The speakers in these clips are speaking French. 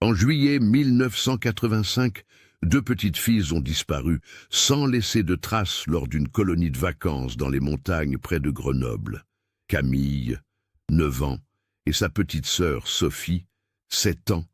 En juillet 1985, deux petites filles ont disparu, sans laisser de traces lors d'une colonie de vacances dans les montagnes près de Grenoble. Camille, 9 ans, et sa petite sœur Sophie, 7 ans,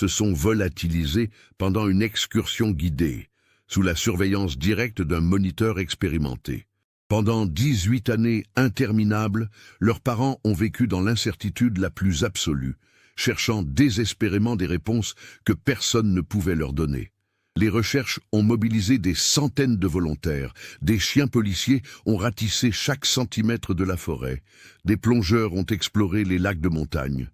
se sont volatilisées pendant une excursion guidée, sous la surveillance directe d'un moniteur expérimenté. Pendant 18 années interminables, leurs parents ont vécu dans l'incertitude la plus absolue, cherchant désespérément des réponses que personne ne pouvait leur donner. Les recherches ont mobilisé des centaines de volontaires, des chiens policiers ont ratissé chaque centimètre de la forêt, des plongeurs ont exploré les lacs de montagne.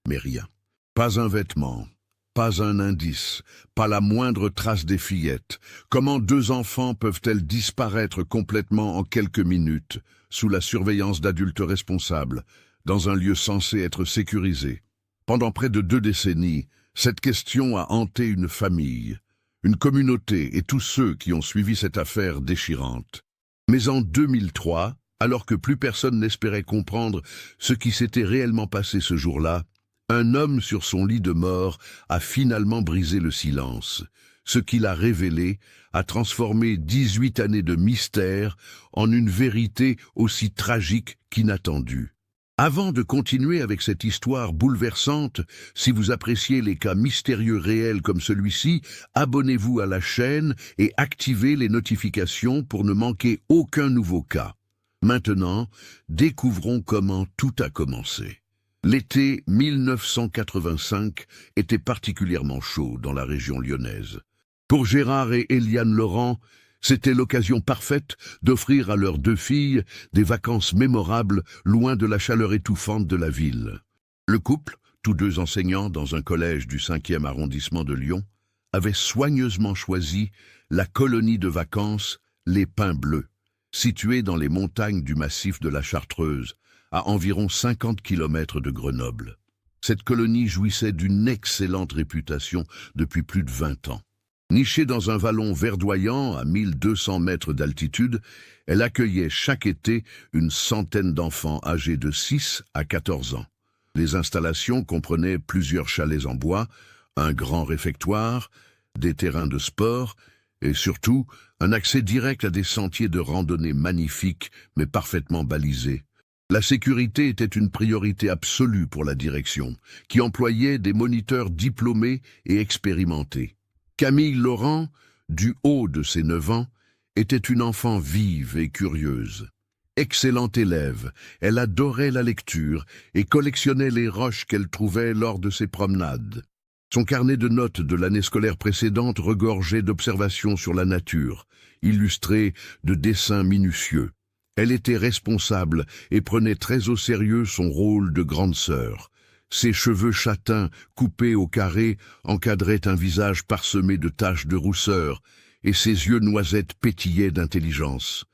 Mais rien. Pas un vêtement, pas un indice, pas la moindre trace des fillettes. Comment deux enfants peuvent-elles disparaître complètement en quelques minutes, sous la surveillance d'adultes responsables, dans un lieu censé être sécurisé? Pendant près de 2 décennies, cette question a hanté une famille, une communauté et tous ceux qui ont suivi cette affaire déchirante. Mais en 2003, alors que plus personne n'espérait comprendre ce qui s'était réellement passé ce jour-là, un homme sur son lit de mort a finalement brisé le silence. Ce qu'il a révélé a transformé 18 années de mystère en une vérité aussi tragique qu'inattendue. Avant de continuer avec cette histoire bouleversante, si vous appréciez les cas mystérieux réels comme celui-ci, abonnez-vous à la chaîne et activez les notifications pour ne manquer aucun nouveau cas. Maintenant, découvrons comment tout a commencé. L'été 1985 était particulièrement chaud dans la région lyonnaise. Pour Gérard et Eliane Laurent, c'était l'occasion parfaite d'offrir à leurs 2 filles des vacances mémorables loin de la chaleur étouffante de la ville. Le couple, tous 2 enseignants dans un collège du 5e arrondissement de Lyon, avait soigneusement choisi la colonie de vacances Les Pins Bleus, située dans les montagnes du massif de la Chartreuse, à environ 50 km de Grenoble. Cette colonie jouissait d'une excellente réputation depuis plus de 20 ans. Nichée dans un vallon verdoyant à 1200 mètres d'altitude, elle accueillait chaque été une centaine d'enfants âgés de 6 à 14 ans. Les installations comprenaient plusieurs chalets en bois, un grand réfectoire, des terrains de sport et surtout un accès direct à des sentiers de randonnée magnifiques mais parfaitement balisés. La sécurité était une priorité absolue pour la direction, qui employait des moniteurs diplômés et expérimentés. Camille Laurent, du haut de ses 9 ans, était une enfant vive et curieuse. Excellente élève, elle adorait la lecture et collectionnait les roches qu'elle trouvait lors de ses promenades. Son carnet de notes de l'année scolaire précédente regorgeait d'observations sur la nature, illustrées de dessins minutieux. Elle était responsable et prenait très au sérieux son rôle de grande sœur. Ses cheveux châtains, coupés au carré, encadraient un visage parsemé de taches de rousseur, et ses yeux noisettes pétillaient d'intelligence.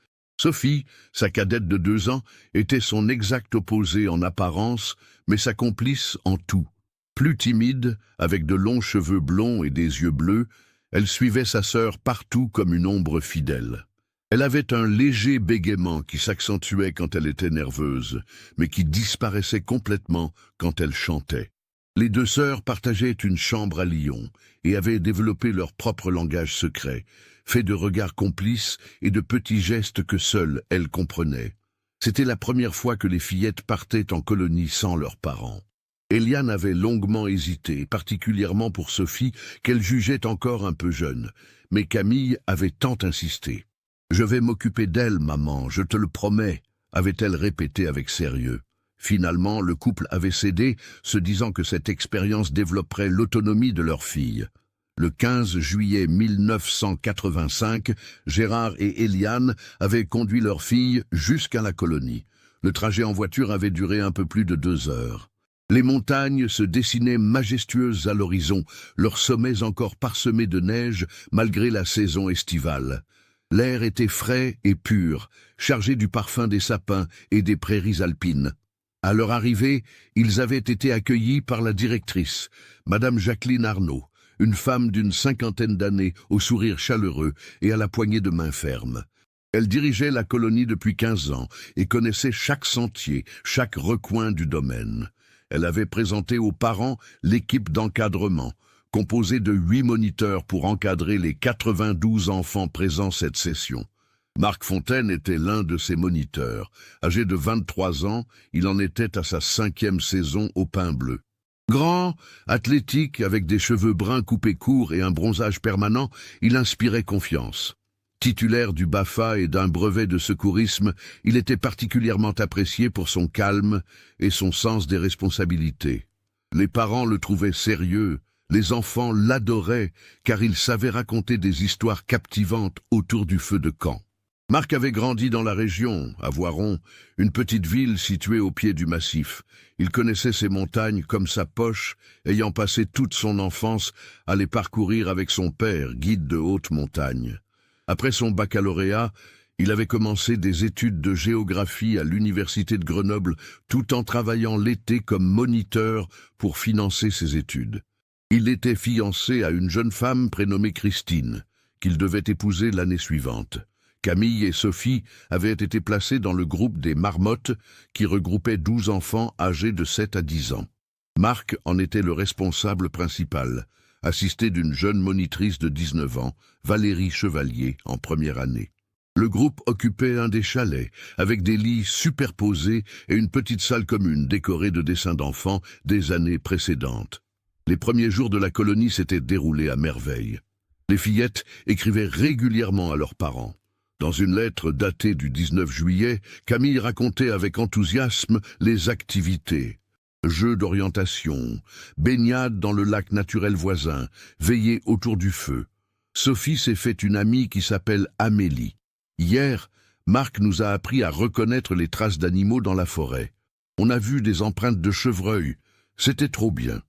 Sophie, sa cadette de 2 ans, était son exact opposé en apparence, mais sa complice en tout. Plus timide, avec de longs cheveux blonds et des yeux bleus, elle suivait sa sœur partout comme une ombre fidèle. Elle avait un léger bégaiement qui s'accentuait quand elle était nerveuse, mais qui disparaissait complètement quand elle chantait. Les 2 sœurs partageaient une chambre à Lyon et avaient développé leur propre langage secret, fait de regards complices et de petits gestes que seules elles comprenaient. C'était la première fois que les fillettes partaient en colonie sans leurs parents. Eliane avait longuement hésité, particulièrement pour Sophie, qu'elle jugeait encore un peu jeune, mais Camille avait tant insisté. « Je vais m'occuper d'elle, maman, je te le promets », avait-elle répété avec sérieux. Finalement, le couple avait cédé, se disant que cette expérience développerait l'autonomie de leur fille. Le 15 juillet 1985, Gérard et Eliane avaient conduit leur fille jusqu'à la colonie. Le trajet en voiture avait duré un peu plus de 2 heures. Les montagnes se dessinaient majestueuses à l'horizon, leurs sommets encore parsemés de neige malgré la saison estivale. L'air était frais et pur, chargé du parfum des sapins et des prairies alpines. À leur arrivée, ils avaient été accueillis par la directrice, Madame Jacqueline Arnaud, une femme d'une 50aine d'années, au sourire chaleureux et à la poignée de main ferme. Elle dirigeait la colonie depuis 15 ans et connaissait chaque sentier, chaque recoin du domaine. Elle avait présenté aux parents l'équipe d'encadrement, composé de 8 moniteurs pour encadrer les 92 enfants présents cette session. Marc Fontaine était l'un de ces moniteurs. Âgé de 23 ans, il en était à sa 5e saison au Pain Bleu. Grand, athlétique, avec des cheveux bruns coupés courts et un bronzage permanent, il inspirait confiance. Titulaire du BAFA et d'un brevet de secourisme, il était particulièrement apprécié pour son calme et son sens des responsabilités. Les parents le trouvaient sérieux, les enfants l'adoraient, car il savait raconter des histoires captivantes autour du feu de camp. Marc avait grandi dans la région, à Voiron, une petite ville située au pied du massif. Il connaissait ces montagnes comme sa poche, ayant passé toute son enfance à les parcourir avec son père, guide de haute montagne. Après son baccalauréat, il avait commencé des études de géographie à l'université de Grenoble, tout en travaillant l'été comme moniteur pour financer ses études. Il était fiancé à une jeune femme prénommée Christine, qu'il devait épouser l'année suivante. Camille et Sophie avaient été placées dans le groupe des Marmottes, qui regroupait 12 enfants âgés de 7 à 10 ans. Marc en était le responsable principal, assisté d'une jeune monitrice de 19 ans, Valérie Chevalier, en première année. Le groupe occupait un des chalets, avec des lits superposés et une petite salle commune décorée de dessins d'enfants des années précédentes. Les premiers jours de la colonie s'étaient déroulés à merveille. Les fillettes écrivaient régulièrement à leurs parents. Dans une lettre datée du 19 juillet, Camille racontait avec enthousiasme les activités. Jeux d'orientation, baignade dans le lac naturel voisin, veillée autour du feu. Sophie s'est fait une amie qui s'appelle Amélie. Hier, Marc nous a appris à reconnaître les traces d'animaux dans la forêt. On a vu des empreintes de chevreuil. C'était trop bien.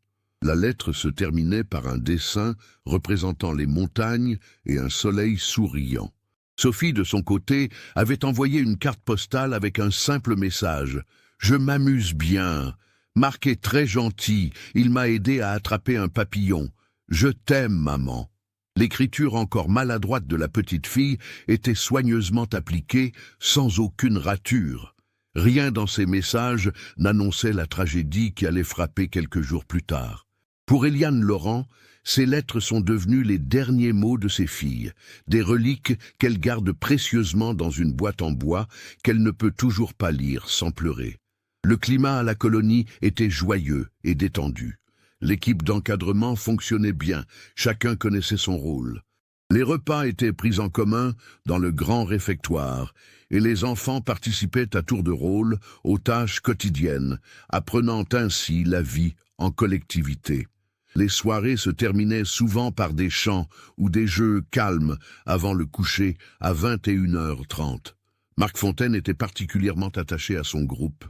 La lettre se terminait par un dessin représentant les montagnes et un soleil souriant. Sophie, de son côté, avait envoyé une carte postale avec un simple message. « Je m'amuse bien. Marc est très gentil. Il m'a aidé à attraper un papillon. Je t'aime, maman. » L'écriture encore maladroite de la petite fille était soigneusement appliquée, sans aucune rature. Rien dans ces messages n'annonçait la tragédie qui allait frapper quelques jours plus tard. Pour Eliane Laurent, ces lettres sont devenues les derniers mots de ses filles, des reliques qu'elle garde précieusement dans une boîte en bois qu'elle ne peut toujours pas lire sans pleurer. Le climat à la colonie était joyeux et détendu. L'équipe d'encadrement fonctionnait bien, chacun connaissait son rôle. Les repas étaient pris en commun dans le grand réfectoire et les enfants participaient à tour de rôle aux tâches quotidiennes, apprenant ainsi la vie en collectivité. Les soirées se terminaient souvent par des chants ou des jeux calmes avant le coucher à 21h30. Marc Fontaine était particulièrement attaché à son groupe.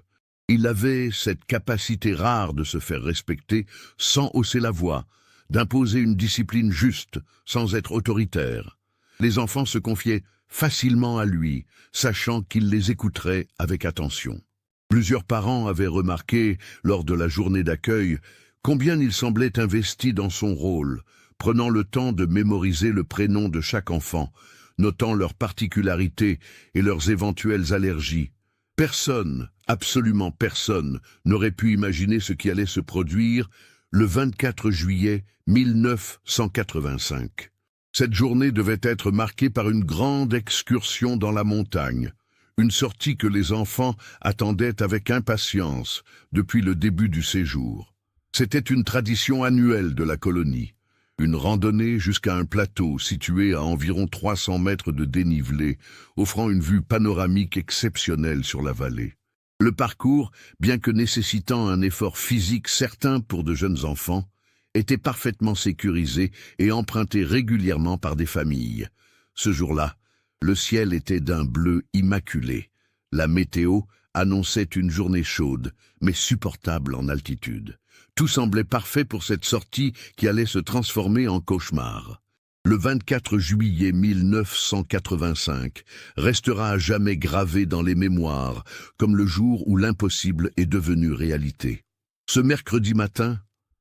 Il avait cette capacité rare de se faire respecter sans hausser la voix, d'imposer une discipline juste sans être autoritaire. Les enfants se confiaient facilement à lui, sachant qu'il les écouterait avec attention. Plusieurs parents avaient remarqué, lors de la journée d'accueil, combien il semblait investi dans son rôle, prenant le temps de mémoriser le prénom de chaque enfant, notant leurs particularités et leurs éventuelles allergies. Personne, absolument personne, n'aurait pu imaginer ce qui allait se produire le 24 juillet 1985. Cette journée devait être marquée par une grande excursion dans la montagne, une sortie que les enfants attendaient avec impatience depuis le début du séjour. C'était une tradition annuelle de la colonie, une randonnée jusqu'à un plateau situé à environ 300 mètres de dénivelé, offrant une vue panoramique exceptionnelle sur la vallée. Le parcours, bien que nécessitant un effort physique certain pour de jeunes enfants, était parfaitement sécurisé et emprunté régulièrement par des familles. Ce jour-là, le ciel était d'un bleu immaculé. La météo annonçait une journée chaude, mais supportable en altitude. Tout semblait parfait pour cette sortie qui allait se transformer en cauchemar. Le 24 juillet 1985 restera à jamais gravé dans les mémoires, comme le jour où l'impossible est devenu réalité. Ce mercredi matin,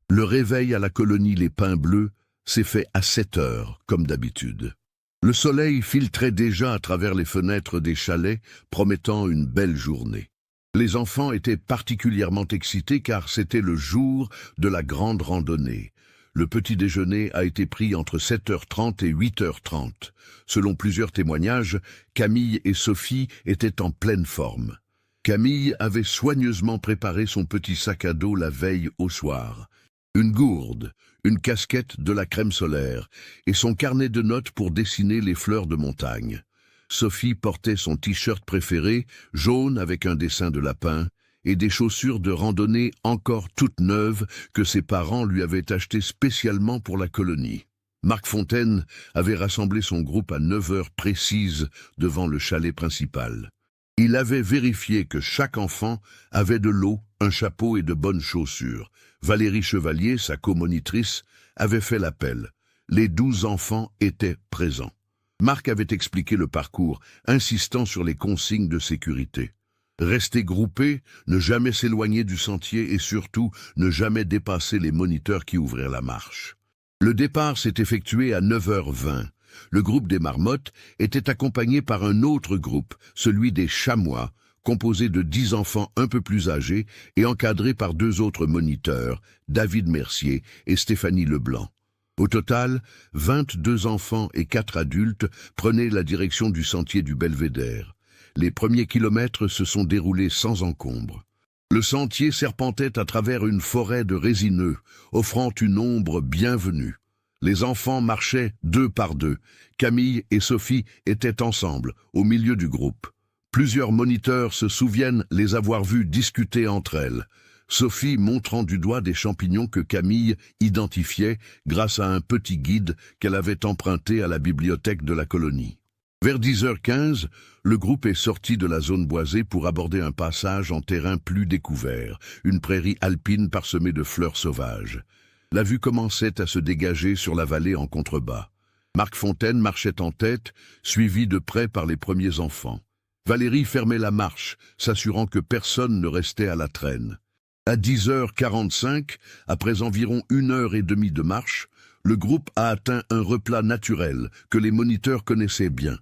le réveil à la colonie Les Pins Bleus s'est fait à 7 heures, comme d'habitude. Le soleil filtrait déjà à travers les fenêtres des chalets, promettant une belle journée. Les enfants étaient particulièrement excités car c'était le jour de la grande randonnée. Le petit déjeuner a été pris entre 7h30 et 8h30. Selon plusieurs témoignages, Camille et Sophie étaient en pleine forme. Camille avait soigneusement préparé son petit sac à dos la veille au soir. Une gourde, une casquette, de la crème solaire et son carnet de notes pour dessiner les fleurs de montagne. Sophie portait son t-shirt préféré, jaune avec un dessin de lapin, et des chaussures de randonnée encore toutes neuves que ses parents lui avaient achetées spécialement pour la colonie. Marc Fontaine avait rassemblé son groupe à 9h précises devant le chalet principal. Il avait vérifié que chaque enfant avait de l'eau, un chapeau et de bonnes chaussures. Valérie Chevalier, sa comonitrice, avait fait l'appel. Les 12 enfants étaient présents. Marc avait expliqué le parcours, insistant sur les consignes de sécurité. Rester groupés, ne jamais s'éloigner du sentier et surtout ne jamais dépasser les moniteurs qui ouvraient la marche. Le départ s'est effectué à 9h20. Le groupe des marmottes était accompagné par un autre groupe, celui des chamois, composé de 10 enfants un peu plus âgés et encadré par 2 autres moniteurs, David Mercier et Stéphanie Leblanc. Au total, 22 enfants et 4 adultes prenaient la direction du sentier du Belvédère. Les premiers kilomètres se sont déroulés sans encombre. Le sentier serpentait à travers une forêt de résineux, offrant une ombre bienvenue. Les enfants marchaient 2 par 2. Camille et Sophie étaient ensemble, au milieu du groupe. Plusieurs moniteurs se souviennent les avoir vus discuter entre elles. Sophie montrant du doigt des champignons que Camille identifiait grâce à un petit guide qu'elle avait emprunté à la bibliothèque de la colonie. Vers 10h15, le groupe est sorti de la zone boisée pour aborder un passage en terrain plus découvert, une prairie alpine parsemée de fleurs sauvages. La vue commençait à se dégager sur la vallée en contrebas. Marc Fontaine marchait en tête, suivi de près par les premiers enfants. Valérie fermait la marche, s'assurant que personne ne restait à la traîne. À 10h45, après environ 1h30 de marche, le groupe a atteint un replat naturel que les moniteurs connaissaient bien.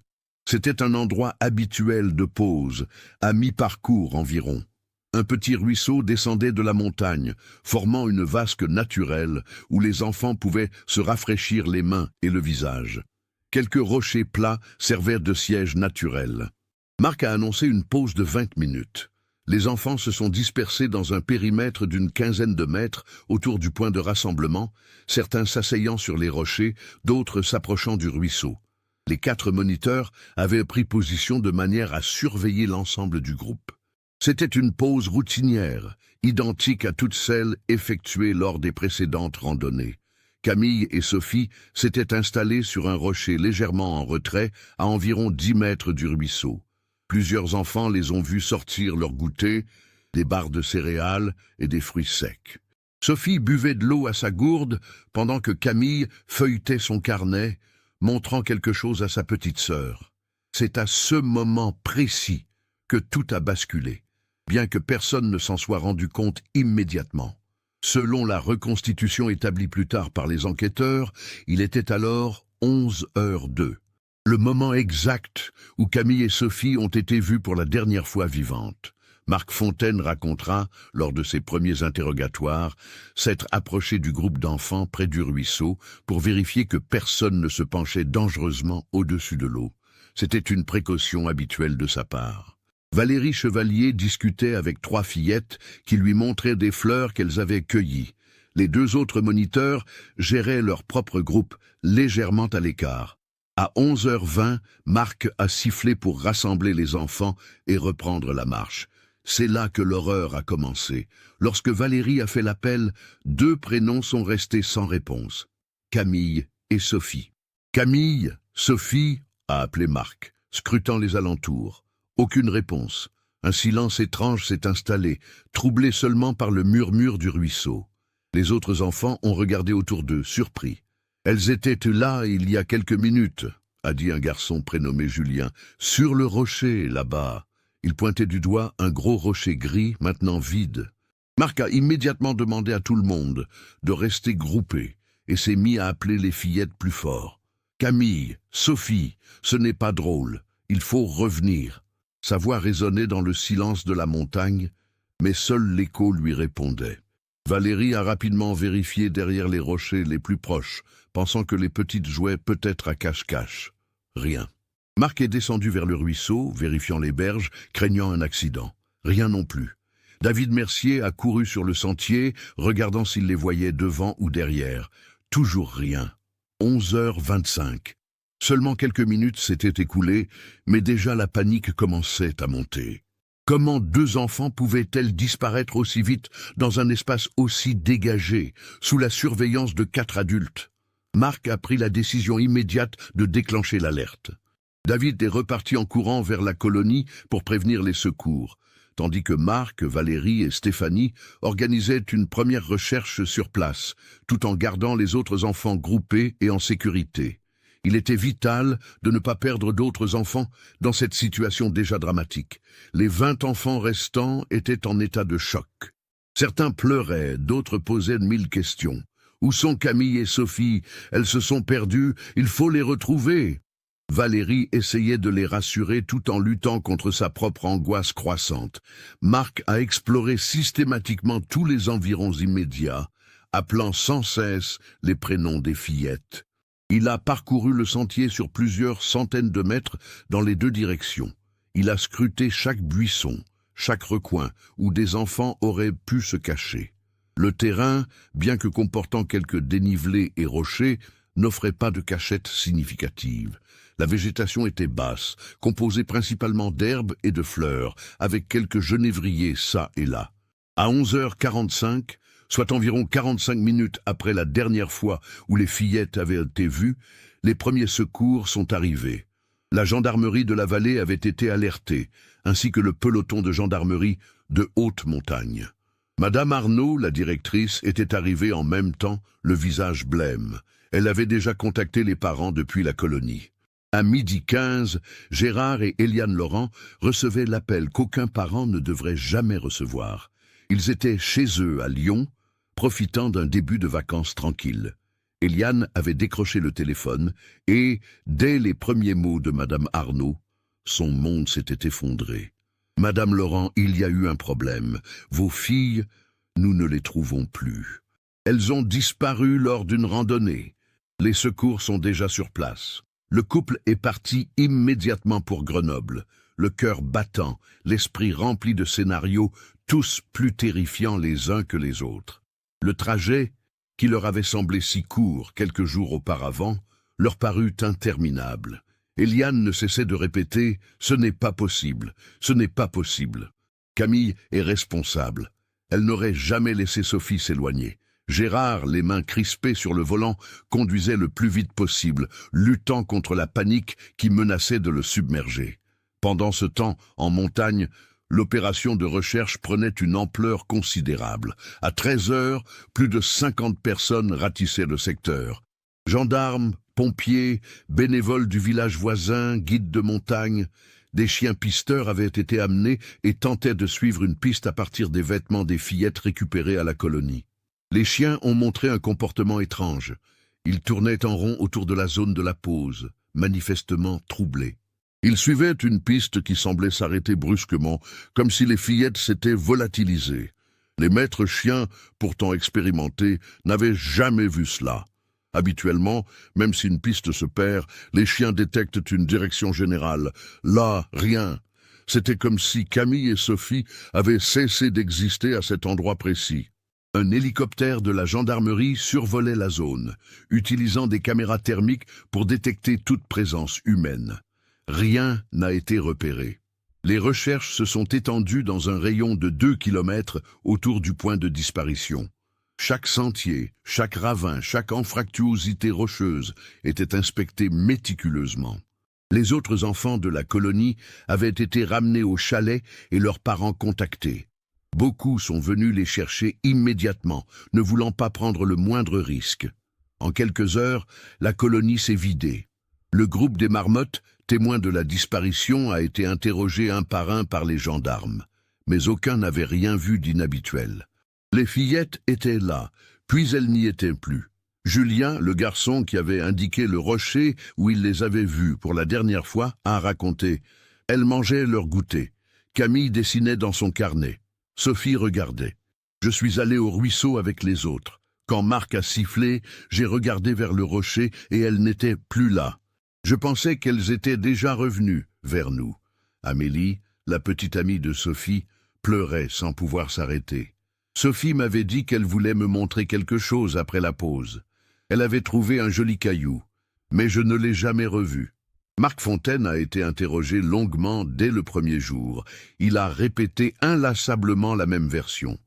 C'était un endroit habituel de pause, à mi-parcours environ. Un petit ruisseau descendait de la montagne, formant une vasque naturelle où les enfants pouvaient se rafraîchir les mains et le visage. Quelques rochers plats servaient de siège naturel. Marc a annoncé une pause de 20 minutes. Les enfants se sont dispersés dans un périmètre d'une quinzaine de mètres autour du point de rassemblement, certains s'asseyant sur les rochers, d'autres s'approchant du ruisseau. Les 4 moniteurs avaient pris position de manière à surveiller l'ensemble du groupe. C'était une pause routinière, identique à toutes celles effectuées lors des précédentes randonnées. Camille et Sophie s'étaient installées sur un rocher légèrement en retrait, à environ 10 mètres du ruisseau. Plusieurs enfants les ont vus sortir leur goûter, des barres de céréales et des fruits secs. Sophie buvait de l'eau à sa gourde, pendant que Camille feuilletait son carnet, montrant quelque chose à sa petite sœur. C'est à ce moment précis que tout a basculé, bien que personne ne s'en soit rendu compte immédiatement. Selon la reconstitution établie plus tard par les enquêteurs, il était alors 11h02. Le moment exact où Camille et Sophie ont été vues pour la dernière fois vivantes. Marc Fontaine racontera, lors de ses premiers interrogatoires, s'être approché du groupe d'enfants près du ruisseau pour vérifier que personne ne se penchait dangereusement au-dessus de l'eau. C'était une précaution habituelle de sa part. Valérie Chevalier discutait avec 3 fillettes qui lui montraient des fleurs qu'elles avaient cueillies. Les 2 autres moniteurs géraient leur propre groupe, légèrement à l'écart. À 11h20, Marc a sifflé pour rassembler les enfants et reprendre la marche. C'est là que l'horreur a commencé. Lorsque Valérie a fait l'appel, 2 prénoms sont restés sans réponse. Camille et Sophie. Camille, Sophie, a appelé Marc, scrutant les alentours. Aucune réponse. Un silence étrange s'est installé, troublé seulement par le murmure du ruisseau. Les autres enfants ont regardé autour d'eux, surpris. « Elles étaient là il y a quelques minutes », a dit un garçon prénommé Julien, « sur le rocher, là-bas. » Il pointait du doigt un gros rocher gris, maintenant vide. Marc a immédiatement demandé à tout le monde de rester groupé et s'est mis à appeler les fillettes plus fort. « Camille, Sophie, ce n'est pas drôle, il faut revenir. » Sa voix résonnait dans le silence de la montagne, mais seul l'écho lui répondait. Valérie a rapidement vérifié derrière les rochers les plus proches, pensant que les petites jouaient peut-être à cache-cache. Rien. Marc est descendu vers le ruisseau, vérifiant les berges, craignant un accident. Rien non plus. David Mercier a couru sur le sentier, regardant s'il les voyait devant ou derrière. Toujours rien. 11h25. Seulement quelques minutes s'étaient écoulées, mais déjà la panique commençait à monter. Comment 2 enfants pouvaient-elles disparaître aussi vite dans un espace aussi dégagé, sous la surveillance de 4 adultes? Marc a pris la décision immédiate de déclencher l'alerte. David est reparti en courant vers la colonie pour prévenir les secours, tandis que Marc, Valérie et Stéphanie organisaient une première recherche sur place, tout en gardant les autres enfants groupés et en sécurité. Il était vital de ne pas perdre d'autres enfants dans cette situation déjà dramatique. Les 20 enfants restants étaient en état de choc. Certains pleuraient, d'autres posaient 1000 questions. Où sont Camille et Sophie? Elles se sont perdues, il faut les retrouver. Valérie essayait de les rassurer tout en luttant contre sa propre angoisse croissante. Marc a exploré systématiquement tous les environs immédiats, appelant sans cesse les prénoms des fillettes. Il a parcouru le sentier sur plusieurs centaines de mètres dans les 2 directions. Il a scruté chaque buisson, chaque recoin où des enfants auraient pu se cacher. Le terrain, bien que comportant quelques dénivelés et rochers, n'offrait pas de cachette significative. La végétation était basse, composée principalement d'herbes et de fleurs, avec quelques genévriers çà et là. À 11h45, soit environ 45 minutes après la dernière fois où les fillettes avaient été vues, les premiers secours sont arrivés. La gendarmerie de la vallée avait été alertée, ainsi que le peloton de gendarmerie de haute montagne. Madame Arnaud, la directrice, était arrivée en même temps, le visage blême. Elle avait déjà contacté les parents depuis la colonie. À 12h15, Gérard et Eliane Laurent recevaient l'appel qu'aucun parent ne devrait jamais recevoir. Ils étaient chez eux à Lyon, profitant d'un début de vacances tranquille. Eliane avait décroché le téléphone et, dès les premiers mots de Madame Arnaud, son monde s'était effondré. « Madame Laurent, il y a eu un problème. Vos filles, nous ne les trouvons plus. Elles ont disparu lors d'une randonnée. Les secours sont déjà sur place. » Le couple est parti immédiatement pour Grenoble, le cœur battant, l'esprit rempli de scénarios, tous plus terrifiants les uns que les autres. Le trajet, qui leur avait semblé si court quelques jours auparavant, leur parut interminable. Eliane ne cessait de répéter « Ce n'est pas possible, ce n'est pas possible ». Camille est responsable. Elle n'aurait jamais laissé Sophie s'éloigner. Gérard, les mains crispées sur le volant, conduisait le plus vite possible, luttant contre la panique qui menaçait de le submerger. Pendant ce temps, en montagne, l'opération de recherche prenait une ampleur considérable. À 13h, plus de 50 personnes ratissaient le secteur. Gendarmes, pompiers, bénévoles du village voisin, guides de montagne, des chiens pisteurs avaient été amenés et tentaient de suivre une piste à partir des vêtements des fillettes récupérées à la colonie. Les chiens ont montré un comportement étrange. Ils tournaient en rond autour de la zone de la pause, manifestement troublés. Ils suivaient une piste qui semblait s'arrêter brusquement, comme si les fillettes s'étaient volatilisées. Les maîtres chiens, pourtant expérimentés, n'avaient jamais vu cela. Habituellement, même si une piste se perd, les chiens détectent une direction générale. Là, rien. C'était comme si Camille et Sophie avaient cessé d'exister à cet endroit précis. Un hélicoptère de la gendarmerie survolait la zone, utilisant des caméras thermiques pour détecter toute présence humaine. Rien n'a été repéré. Les recherches se sont étendues dans un rayon de 2 kilomètres autour du point de disparition. Chaque sentier, chaque ravin, chaque anfractuosité rocheuse était inspecté méticuleusement. Les autres enfants de la colonie avaient été ramenés au chalet et leurs parents contactés. Beaucoup sont venus les chercher immédiatement, ne voulant pas prendre le moindre risque. En quelques heures, la colonie s'est vidée. Le groupe des marmottes, témoin de la disparition, a été interrogé un par les gendarmes. Mais aucun n'avait rien vu d'inhabituel. Les fillettes étaient là, puis elles n'y étaient plus. Julien, le garçon qui avait indiqué le rocher où il les avait vues pour la dernière fois, a raconté. Elles mangeaient leur goûter. Camille dessinait dans son carnet. Sophie regardait. Je suis allé au ruisseau avec les autres. Quand Marc a sifflé, j'ai regardé vers le rocher et elles n'étaient plus là. Je pensais qu'elles étaient déjà revenues vers nous. Amélie, la petite amie de Sophie, pleurait sans pouvoir s'arrêter. Sophie m'avait dit qu'elle voulait me montrer quelque chose après la pause. Elle avait trouvé un joli caillou, mais je ne l'ai jamais revu. Marc Fontaine a été interrogé longuement dès le premier jour. Il a répété inlassablement la même version.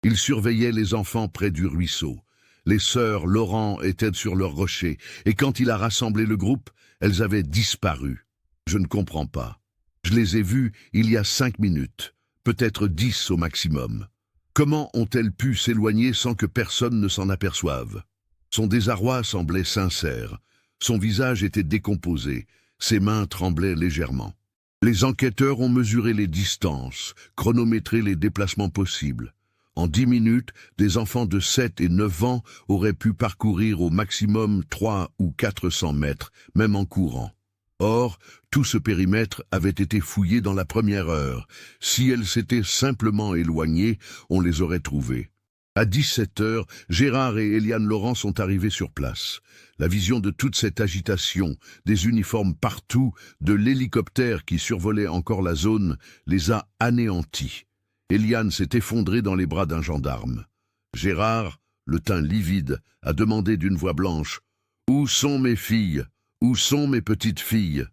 Il surveillait les enfants près du ruisseau. Les sœurs Laurent étaient sur leur rocher, et quand il a rassemblé le groupe, elles avaient disparu. Je ne comprends pas. Je les ai vues il y a 5 minutes, peut-être 10 au maximum. Comment ont-elles pu s'éloigner sans que personne ne s'en aperçoive? Son désarroi semblait sincère. Son visage était décomposé. Ses mains tremblaient légèrement. Les enquêteurs ont mesuré les distances, chronométré les déplacements possibles. En 10 minutes, des enfants de 7 et 9 ans auraient pu parcourir au maximum 300 ou 400 mètres, même en courant. Or, tout ce périmètre avait été fouillé dans la première heure. Si elles s'étaient simplement éloignées, on les aurait trouvées. À 17 heures, Gérard et Eliane Laurent sont arrivés sur place. La vision de toute cette agitation, des uniformes partout, de l'hélicoptère qui survolait encore la zone, les a anéantis. Eliane s'est effondrée dans les bras d'un gendarme. Gérard, le teint livide, a demandé d'une voix blanche « Où sont mes filles? Où sont mes petites filles ?»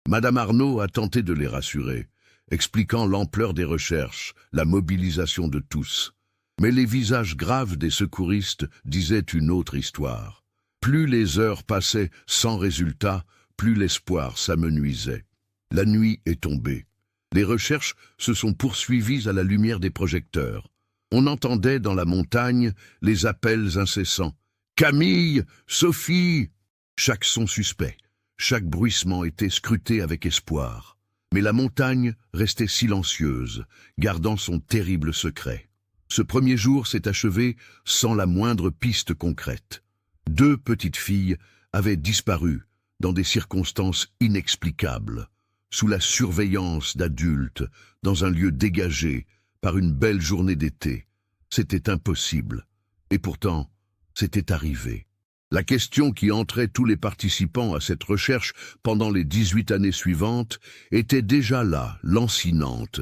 Madame Arnaud a tenté de les rassurer, expliquant l'ampleur des recherches, la mobilisation de tous. Mais les visages graves des secouristes disaient une autre histoire. Plus les heures passaient sans résultat, plus l'espoir s'amenuisait. La nuit est tombée. Les recherches se sont poursuivies à la lumière des projecteurs. On entendait dans la montagne les appels incessants. « Camille! Sophie !» Chaque son suspect, chaque bruissement était scruté avec espoir. Mais la montagne restait silencieuse, gardant son terrible secret. Ce premier jour s'est achevé sans la moindre piste concrète. 2 petites filles avaient disparu dans des circonstances inexplicables, sous la surveillance d'adultes, dans un lieu dégagé, par une belle journée d'été. C'était impossible. Et pourtant, c'était arrivé. La question qui entrait tous les participants à cette recherche pendant les 18 années suivantes était déjà là, lancinante.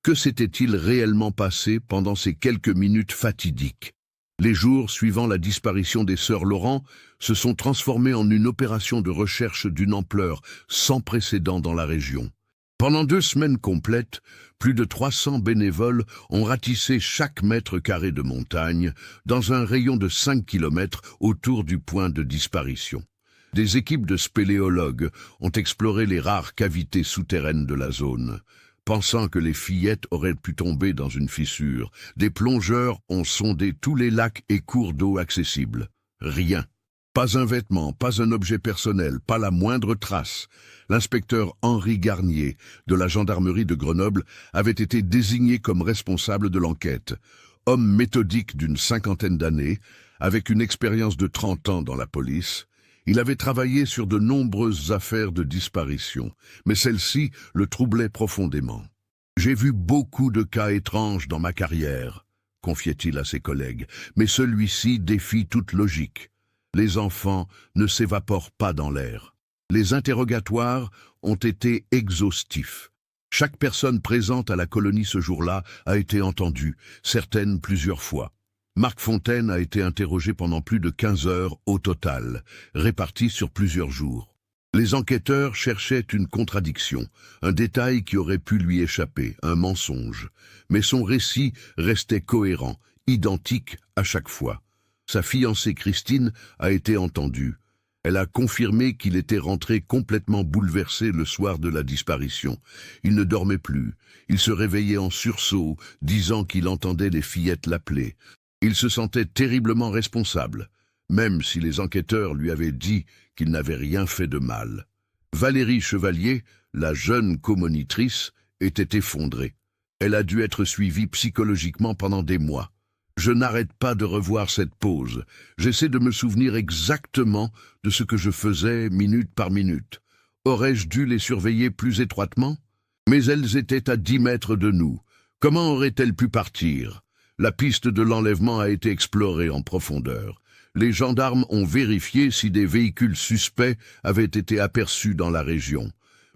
Que s'était-il réellement passé pendant ces quelques minutes fatidiques? Les jours suivant la disparition des sœurs Laurent se sont transformés en une opération de recherche d'une ampleur sans précédent dans la région. Pendant 2 semaines complètes, plus de 300 bénévoles ont ratissé chaque mètre carré de montagne dans un rayon de 5 km autour du point de disparition. Des équipes de spéléologues ont exploré les rares cavités souterraines de la zone. Pensant que les fillettes auraient pu tomber dans une fissure, des plongeurs ont sondé tous les lacs et cours d'eau accessibles. Rien. Pas un vêtement, pas un objet personnel, pas la moindre trace. L'inspecteur Henri Garnier, de la gendarmerie de Grenoble, avait été désigné comme responsable de l'enquête. Homme méthodique d'une 50aine d'années, avec une expérience de 30 ans dans la police, il avait travaillé sur de nombreuses affaires de disparition, mais celle-ci le troublait profondément. « J'ai vu beaucoup de cas étranges dans ma carrière », confiait-il à ses collègues, mais celui-ci défie toute logique. Les enfants ne s'évaporent pas dans l'air. Les interrogatoires ont été exhaustifs. Chaque personne présente à la colonie ce jour-là a été entendue, certaines plusieurs fois. Marc Fontaine a été interrogé pendant plus de 15 heures au total, réparties sur plusieurs jours. Les enquêteurs cherchaient une contradiction, un détail qui aurait pu lui échapper, un mensonge. Mais son récit restait cohérent, identique à chaque fois. Sa fiancée Christine a été entendue. Elle a confirmé qu'il était rentré complètement bouleversé le soir de la disparition. Il ne dormait plus. Il se réveillait en sursaut, disant qu'il entendait les fillettes l'appeler. Il se sentait terriblement responsable, même si les enquêteurs lui avaient dit qu'il n'avait rien fait de mal. Valérie Chevalier, la jeune comonitrice, était effondrée. Elle a dû être suivie psychologiquement pendant des mois. Je n'arrête pas de revoir cette pause. J'essaie de me souvenir exactement de ce que je faisais minute par minute. Aurais-je dû les surveiller plus étroitement? Mais elles étaient à 10 mètres de nous. Comment auraient-elles pu partir? La piste de l'enlèvement a été explorée en profondeur. Les gendarmes ont vérifié si des véhicules suspects avaient été aperçus dans la région.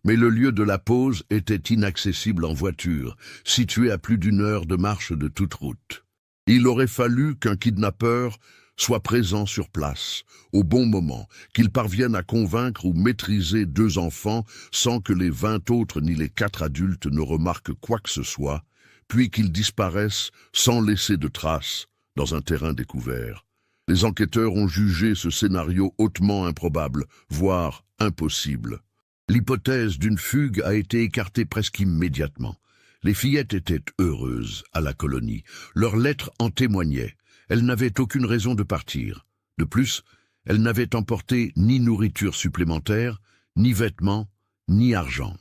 Mais le lieu de la pose était inaccessible en voiture, situé à plus d'1 heure de marche de toute route. Il aurait fallu qu'un kidnappeur soit présent sur place, au bon moment, qu'il parvienne à convaincre ou maîtriser 2 enfants sans que les 20 autres ni les 4 adultes ne remarquent quoi que ce soit, puis qu'ils disparaissent sans laisser de traces dans un terrain découvert. Les enquêteurs ont jugé ce scénario hautement improbable, voire impossible. L'hypothèse d'une fugue a été écartée presque immédiatement. Les fillettes étaient heureuses à la colonie. Leurs lettres en témoignaient. Elles n'avaient aucune raison de partir. De plus, elles n'avaient emporté ni nourriture supplémentaire, ni vêtements, ni argent.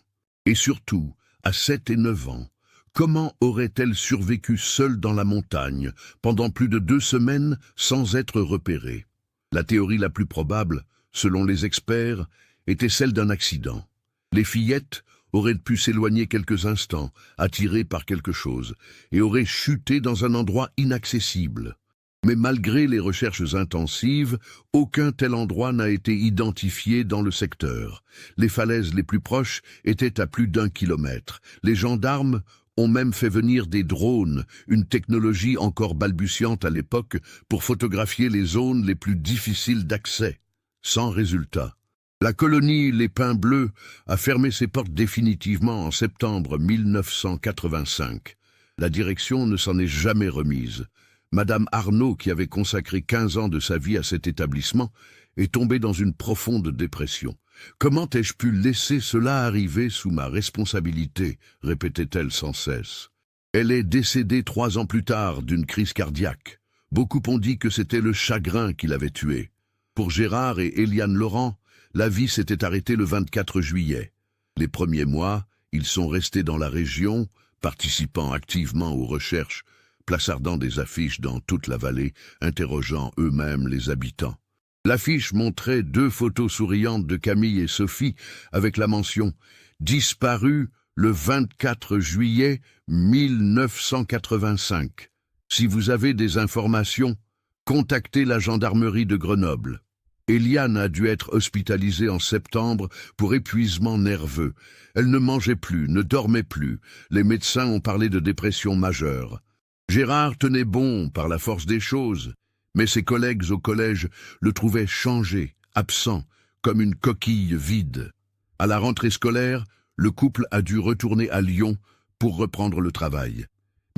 Et surtout, à 7 et 9 ans, comment auraient-elles survécu seules dans la montagne pendant plus de 2 semaines sans être repérées? La théorie la plus probable, selon les experts, était celle d'un accident. Les fillettes auraient pu s'éloigner quelques instants, attirées par quelque chose, et auraient chuté dans un endroit inaccessible. Mais malgré les recherches intensives, aucun tel endroit n'a été identifié dans le secteur. Les falaises les plus proches étaient à plus d'1 kilomètre. Les gendarmes ont même fait venir des drones, une technologie encore balbutiante à l'époque, pour photographier les zones les plus difficiles d'accès. Sans résultat. La colonie Les Pins Bleus a fermé ses portes définitivement en septembre 1985. La direction ne s'en est jamais remise. Madame Arnaud, qui avait consacré 15 ans de sa vie à cet établissement, est tombée dans une profonde dépression. « Comment ai-je pu laisser cela arriver sous ma responsabilité ?» répétait-elle sans cesse. Elle est décédée 3 ans plus tard d'une crise cardiaque. Beaucoup ont dit que c'était le chagrin qui l'avait tuée. Pour Gérard et Eliane Laurent, la vie s'était arrêtée le 24 juillet. Les premiers mois, ils sont restés dans la région, participant activement aux recherches, plaçardant des affiches dans toute la vallée, interrogeant eux-mêmes les habitants. L'affiche montrait 2 photos souriantes de Camille et Sophie avec la mention « Disparu le 24 juillet 1985 ». Si vous avez des informations, contactez la gendarmerie de Grenoble. Eliane a dû être hospitalisée en septembre pour épuisement nerveux. Elle ne mangeait plus, ne dormait plus. Les médecins ont parlé de dépression majeure. Gérard tenait bon par la force des choses, mais ses collègues au collège le trouvaient changé, absent, comme une coquille vide. À la rentrée scolaire, le couple a dû retourner à Lyon pour reprendre le travail.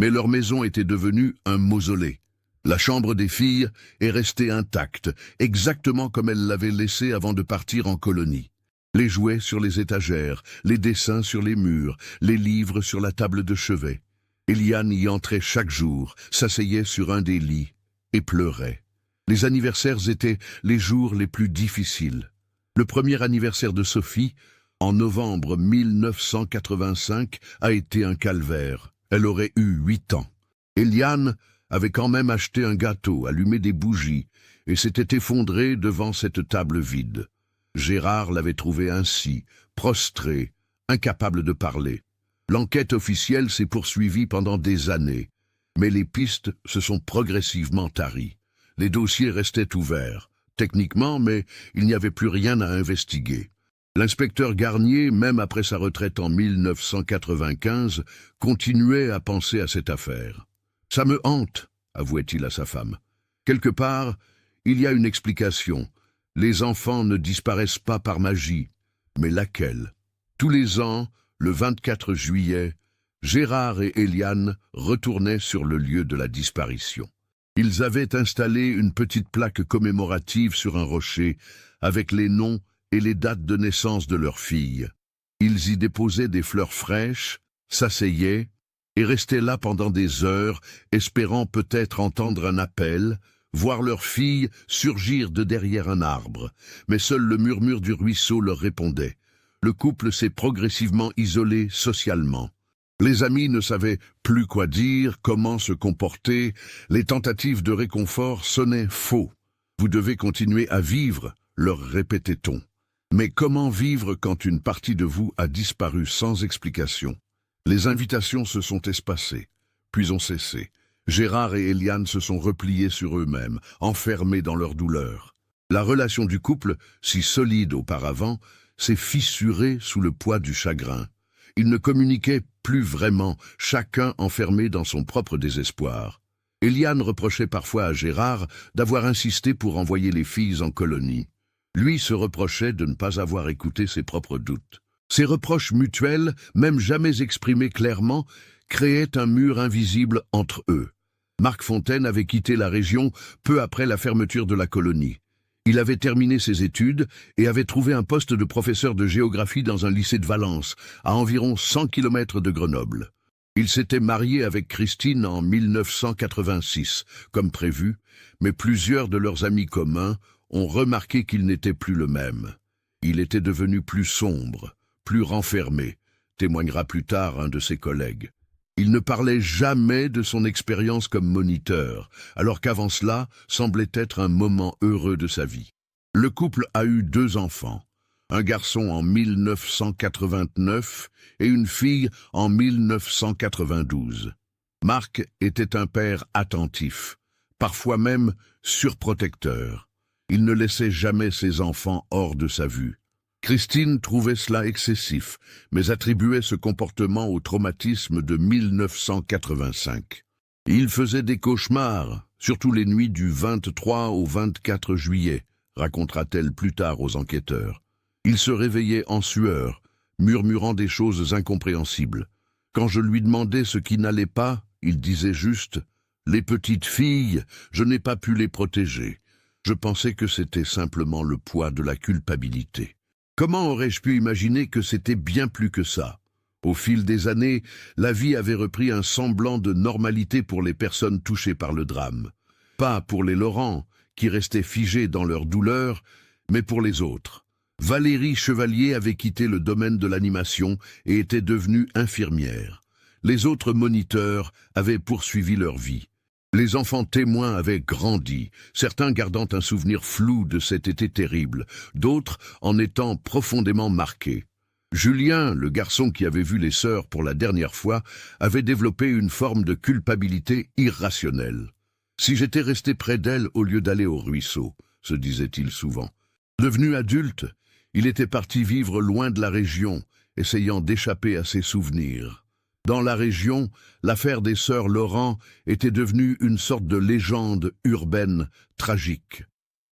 Mais leur maison était devenue un mausolée. La chambre des filles est restée intacte, exactement comme elles l'avaient laissée avant de partir en colonie. Les jouets sur les étagères, les dessins sur les murs, les livres sur la table de chevet. Eliane y entrait chaque jour, s'asseyait sur un des lits et pleurait. Les anniversaires étaient les jours les plus difficiles. Le premier anniversaire de Sophie, en novembre 1985, a été un calvaire. Elle aurait eu 8 ans. Eliane avait quand même acheté un gâteau, allumé des bougies, et s'était effondrée devant cette table vide. Gérard l'avait trouvée ainsi, prostrée, incapable de parler. L'enquête officielle s'est poursuivie pendant des années, mais les pistes se sont progressivement taries. Les dossiers restaient ouverts, techniquement, mais il n'y avait plus rien à investiguer. L'inspecteur Garnier, même après sa retraite en 1995, continuait à penser à cette affaire. « Ça me hante », avouait-il à sa femme. « Quelque part, il y a une explication. Les enfants ne disparaissent pas par magie. Mais laquelle ? Tous les ans, le 24 juillet, Gérard et Eliane retournaient sur le lieu de la disparition. Ils avaient installé une petite plaque commémorative sur un rocher avec les noms et les dates de naissance de leurs filles. Ils y déposaient des fleurs fraîches, s'asseyaient et restaient là pendant des heures, espérant peut-être entendre un appel, voir leurs filles surgir de derrière un arbre. Mais seul le murmure du ruisseau leur répondait. Le couple s'est progressivement isolé socialement. Les amis ne savaient plus quoi dire, comment se comporter. Les tentatives de réconfort sonnaient faux. « Vous devez continuer à vivre », leur répétait-on. Mais comment vivre quand une partie de vous a disparu sans explication? Les invitations se sont espacées, puis ont cessé. Gérard et Eliane se sont repliés sur eux-mêmes, enfermés dans leur douleur. La relation du couple, si solide auparavant, s'est fissurée sous le poids du chagrin. Ils ne communiquaient plus vraiment, chacun enfermé dans son propre désespoir. Eliane reprochait parfois à Gérard d'avoir insisté pour envoyer les filles en colonie. Lui se reprochait de ne pas avoir écouté ses propres doutes. Ces reproches mutuels, même jamais exprimés clairement, créaient un mur invisible entre eux. Marc Fontaine avait quitté la région peu après la fermeture de la colonie. Il avait terminé ses études et avait trouvé un poste de professeur de géographie dans un lycée de Valence, à environ 100 km de Grenoble. Il s'était marié avec Christine en 1986, comme prévu, mais plusieurs de leurs amis communs ont remarqué qu'il n'était plus le même. Il était devenu plus sombre, plus renfermé, témoignera plus tard un de ses collègues. Il ne parlait jamais de son expérience comme moniteur, alors qu'avant cela semblait être un moment heureux de sa vie. Le couple a eu 2 enfants, un garçon en 1989 et une fille en 1992. Marc était un père attentif, parfois même surprotecteur. Il ne laissait jamais ses enfants hors de sa vue. Christine trouvait cela excessif, mais attribuait ce comportement au traumatisme de 1985. Il faisait des cauchemars, surtout les nuits du 23 au 24 juillet, racontera-t-elle plus tard aux enquêteurs. Il se réveillait en sueur, murmurant des choses incompréhensibles. Quand je lui demandais ce qui n'allait pas, il disait juste « Les petites filles, je n'ai pas pu les protéger. Je pensais que c'était simplement le poids de la culpabilité. » Comment aurais-je pu imaginer que c'était bien plus que ça? Au fil des années, la vie avait repris un semblant de normalité pour les personnes touchées par le drame. Pas pour les Laurent, qui restaient figés dans leur douleur, mais pour les autres. Valérie Chevalier avait quitté le domaine de l'animation et était devenue infirmière. Les autres moniteurs avaient poursuivi leur vie. Les enfants témoins avaient grandi, certains gardant un souvenir flou de cet été terrible, d'autres en étant profondément marqués. Julien, le garçon qui avait vu les sœurs pour la dernière fois, avait développé une forme de culpabilité irrationnelle. « Si j'étais resté près d'elle au lieu d'aller au ruisseau », se disait-il souvent. Devenu adulte, il était parti vivre loin de la région, essayant d'échapper à ses souvenirs. Dans la région, l'affaire des sœurs Laurent était devenue une sorte de légende urbaine tragique.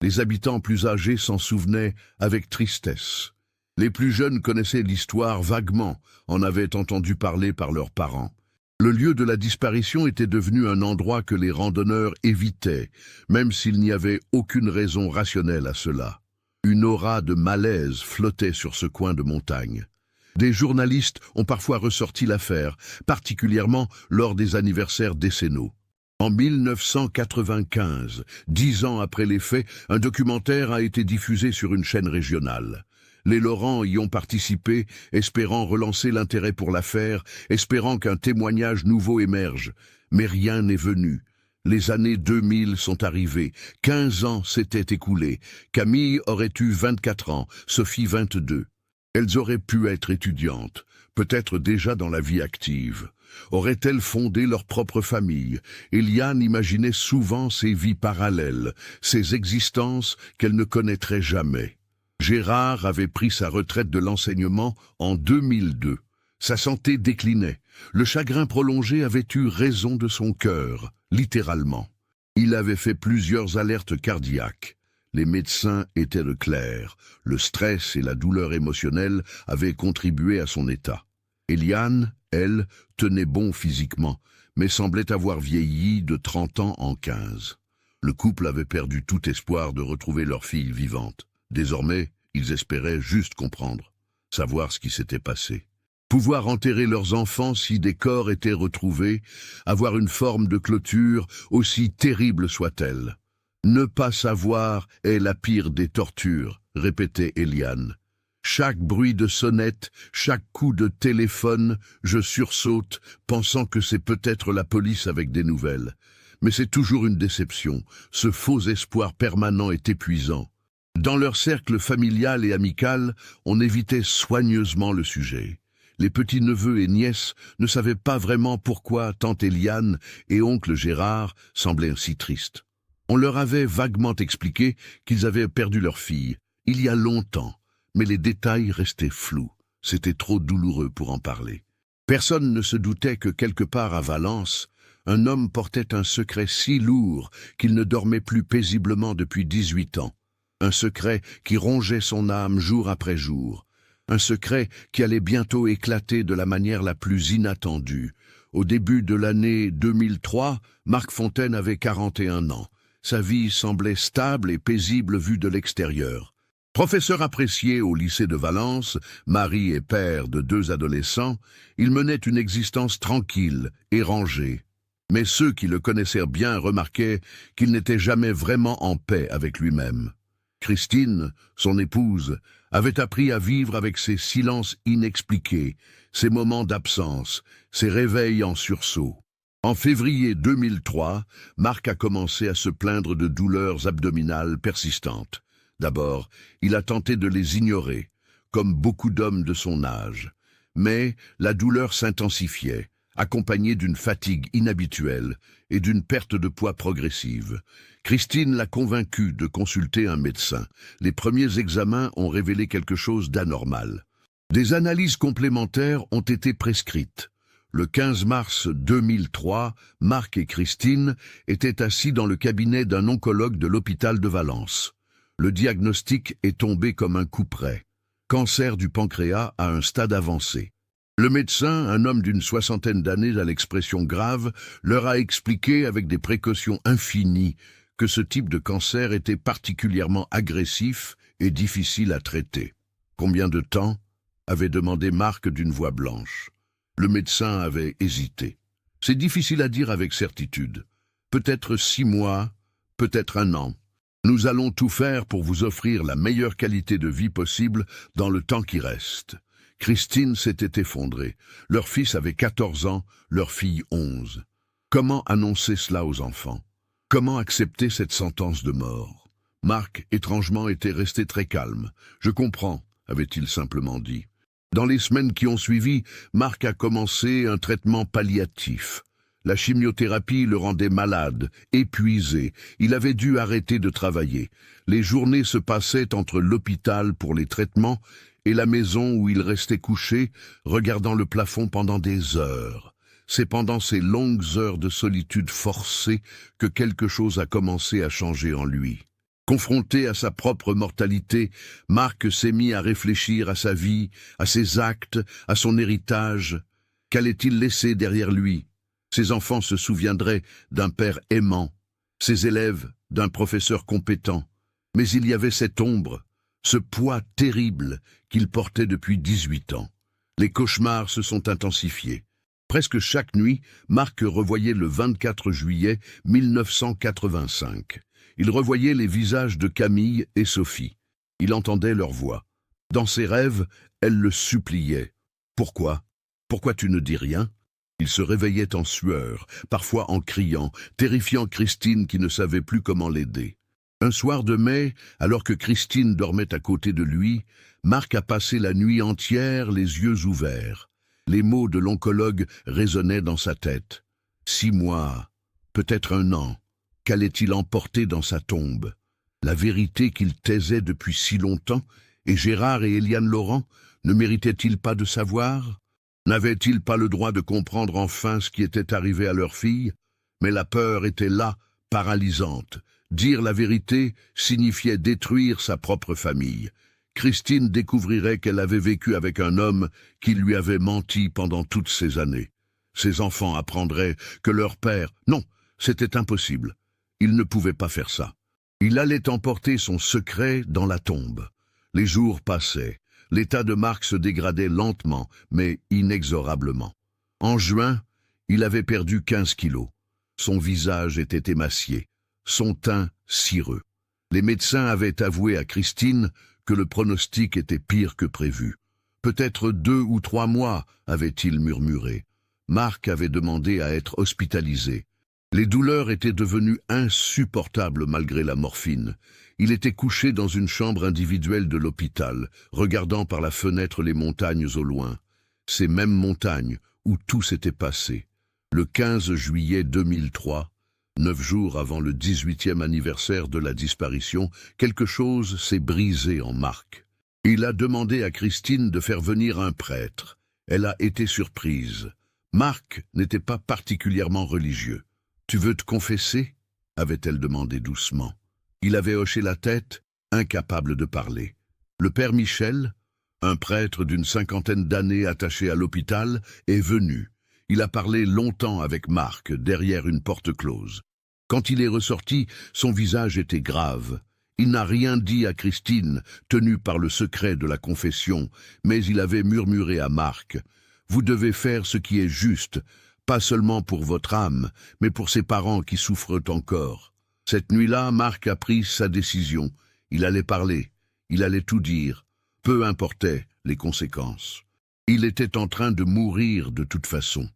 Les habitants plus âgés s'en souvenaient avec tristesse. Les plus jeunes connaissaient l'histoire vaguement, en avaient entendu parler par leurs parents. Le lieu de la disparition était devenu un endroit que les randonneurs évitaient, même s'il n'y avait aucune raison rationnelle à cela. Une aura de malaise flottait sur ce coin de montagne. Des journalistes ont parfois ressorti l'affaire, particulièrement lors des anniversaires décennaux. En 1995, 10 ans après les faits, un documentaire a été diffusé sur une chaîne régionale. Les Laurent y ont participé, espérant relancer l'intérêt pour l'affaire, espérant qu'un témoignage nouveau émerge. Mais rien n'est venu. Les années 2000 sont arrivées, 15 ans s'étaient écoulés. Camille aurait eu 24 ans, Sophie 22. Elles auraient pu être étudiantes, peut-être déjà dans la vie active. Auraient-elles fondé leur propre famille? Eliane imaginait souvent ces vies parallèles, ces existences qu'elle ne connaîtrait jamais. Gérard avait pris sa retraite de l'enseignement en 2002. Sa santé déclinait. Le chagrin prolongé avait eu raison de son cœur, littéralement. Il avait fait plusieurs alertes cardiaques. Les médecins étaient clairs. Le stress et la douleur émotionnelle avaient contribué à son état. Eliane, elle, tenait bon physiquement, mais semblait avoir vieilli de 30 ans en 15. Le couple avait perdu tout espoir de retrouver leur fille vivante. Désormais, ils espéraient juste comprendre, savoir ce qui s'était passé. Pouvoir enterrer leurs enfants si des corps étaient retrouvés, avoir une forme de clôture, aussi terrible soit-elle. Ne pas savoir est la pire des tortures, répétait Eliane. Chaque bruit de sonnette, chaque coup de téléphone, je sursaute, pensant que c'est peut-être la police avec des nouvelles. Mais c'est toujours une déception, ce faux espoir permanent est épuisant. Dans leur cercle familial et amical, on évitait soigneusement le sujet. Les petits-neveux et nièces ne savaient pas vraiment pourquoi tante Éliane et oncle Gérard semblaient si tristes. On leur avait vaguement expliqué qu'ils avaient perdu leur fille, il y a longtemps, mais les détails restaient flous. C'était trop douloureux pour en parler. Personne ne se doutait que quelque part à Valence, un homme portait un secret si lourd qu'il ne dormait plus paisiblement depuis 18 ans. Un secret qui rongeait son âme jour après jour. Un secret qui allait bientôt éclater de la manière la plus inattendue. Au début de l'année 2003, Marc Fontaine avait 41 ans. Sa vie semblait stable et paisible vue de l'extérieur. Professeur apprécié au lycée de Valence, mari et père de 2 adolescents, il menait une existence tranquille et rangée. Mais ceux qui le connaissaient bien remarquaient qu'il n'était jamais vraiment en paix avec lui-même. Christine, son épouse, avait appris à vivre avec ses silences inexpliqués, ses moments d'absence, ses réveils en sursaut. En février 2003, Marc a commencé à se plaindre de douleurs abdominales persistantes. D'abord, il a tenté de les ignorer, comme beaucoup d'hommes de son âge. Mais la douleur s'intensifiait, accompagnée d'une fatigue inhabituelle et d'une perte de poids progressive. Christine l'a convaincu de consulter un médecin. Les premiers examens ont révélé quelque chose d'anormal. Des analyses complémentaires ont été prescrites. Le 15 mars 2003, Marc et Christine étaient assis dans le cabinet d'un oncologue de l'hôpital de Valence. Le diagnostic est tombé comme un coup près. Cancer du pancréas à un stade avancé. Le médecin, un homme d'une 60aine d'années à l'expression grave, leur a expliqué avec des précautions infinies que ce type de cancer était particulièrement agressif et difficile à traiter. Combien de temps? Avait demandé Marc d'une voix blanche. Le médecin avait hésité. C'est difficile à dire avec certitude. Peut-être 6 mois, peut-être 1 an. Nous allons tout faire pour vous offrir la meilleure qualité de vie possible dans le temps qui reste. Christine s'était effondrée. Leur fils avait 14 ans, leur fille 11. Comment annoncer cela aux enfants? Comment accepter cette sentence de mort? Marc, étrangement, était resté très calme. « Je comprends », avait-il simplement dit. Dans les semaines qui ont suivi, Marc a commencé un traitement palliatif. La chimiothérapie le rendait malade, épuisé. Il avait dû arrêter de travailler. Les journées se passaient entre l'hôpital pour les traitements et la maison où il restait couché, regardant le plafond pendant des heures. C'est pendant ces longues heures de solitude forcée que quelque chose a commencé à changer en lui. Confronté à sa propre mortalité, Marc s'est mis à réfléchir à sa vie, à ses actes, à son héritage. Qu'allait-il laisser derrière lui? Ses enfants se souviendraient d'un père aimant, ses élèves d'un professeur compétent. Mais il y avait cette ombre, ce poids terrible qu'il portait depuis 18 ans. Les cauchemars se sont intensifiés. Presque chaque nuit, Marc revoyait le 24 juillet 1985. Il revoyait les visages de Camille et Sophie. Il entendait leur voix. Dans ses rêves, elles le suppliaient. « Pourquoi? Pourquoi tu ne dis rien ?» Il se réveillait en sueur, parfois en criant, terrifiant Christine qui ne savait plus comment l'aider. Un soir de mai, alors que Christine dormait à côté de lui, Marc a passé la nuit entière les yeux ouverts. Les mots de l'oncologue résonnaient dans sa tête. 6 mois, peut-être 1 an. Qu'allait-il emporter dans sa tombe? La vérité qu'il taisait depuis si longtemps, et Gérard et Éliane Laurent, ne méritaient-ils pas de savoir? N'avaient-ils pas le droit de comprendre enfin ce qui était arrivé à leur fille? Mais la peur était là, paralysante. Dire la vérité signifiait détruire sa propre famille. Christine découvrirait qu'elle avait vécu avec un homme qui lui avait menti pendant toutes ces années. Ses enfants apprendraient que leur père... Non, c'était impossible. Il ne pouvait pas faire ça. Il allait emporter son secret dans la tombe. Les jours passaient. L'état de Marc se dégradait lentement, mais inexorablement. En juin, il avait perdu 15 kilos. Son visage était émacié, son teint cireux. Les médecins avaient avoué à Christine que le pronostic était pire que prévu. Peut-être 2 ou 3 mois, avait-il murmuré. Marc avait demandé à être hospitalisé. Les douleurs étaient devenues insupportables malgré la morphine. Il était couché dans une chambre individuelle de l'hôpital, regardant par la fenêtre les montagnes au loin. ces mêmes montagnes où tout s'était passé. Le 15 juillet 2003, 9 jours avant le 18e anniversaire de la disparition, quelque chose s'est brisé en Marc. Il a demandé à Christine de faire venir un prêtre. Elle a été surprise. Marc n'était pas particulièrement religieux. « Tu veux te confesser ?» avait-elle demandé doucement. Il avait hoché la tête, incapable de parler. Le père Michel, un prêtre d'une 50aine d'années attaché à l'hôpital, est venu. Il a parlé longtemps avec Marc, derrière une porte close. Quand il est ressorti, son visage était grave. Il n'a rien dit à Christine, tenue par le secret de la confession, mais il avait murmuré à Marc « Vous devez faire ce qui est juste, pas seulement pour votre âme, mais pour ses parents qui souffrent encore. » Cette nuit-là, Marc a pris sa décision. Il allait parler, il allait tout dire, peu importaient les conséquences. Il était en train de mourir de toute façon.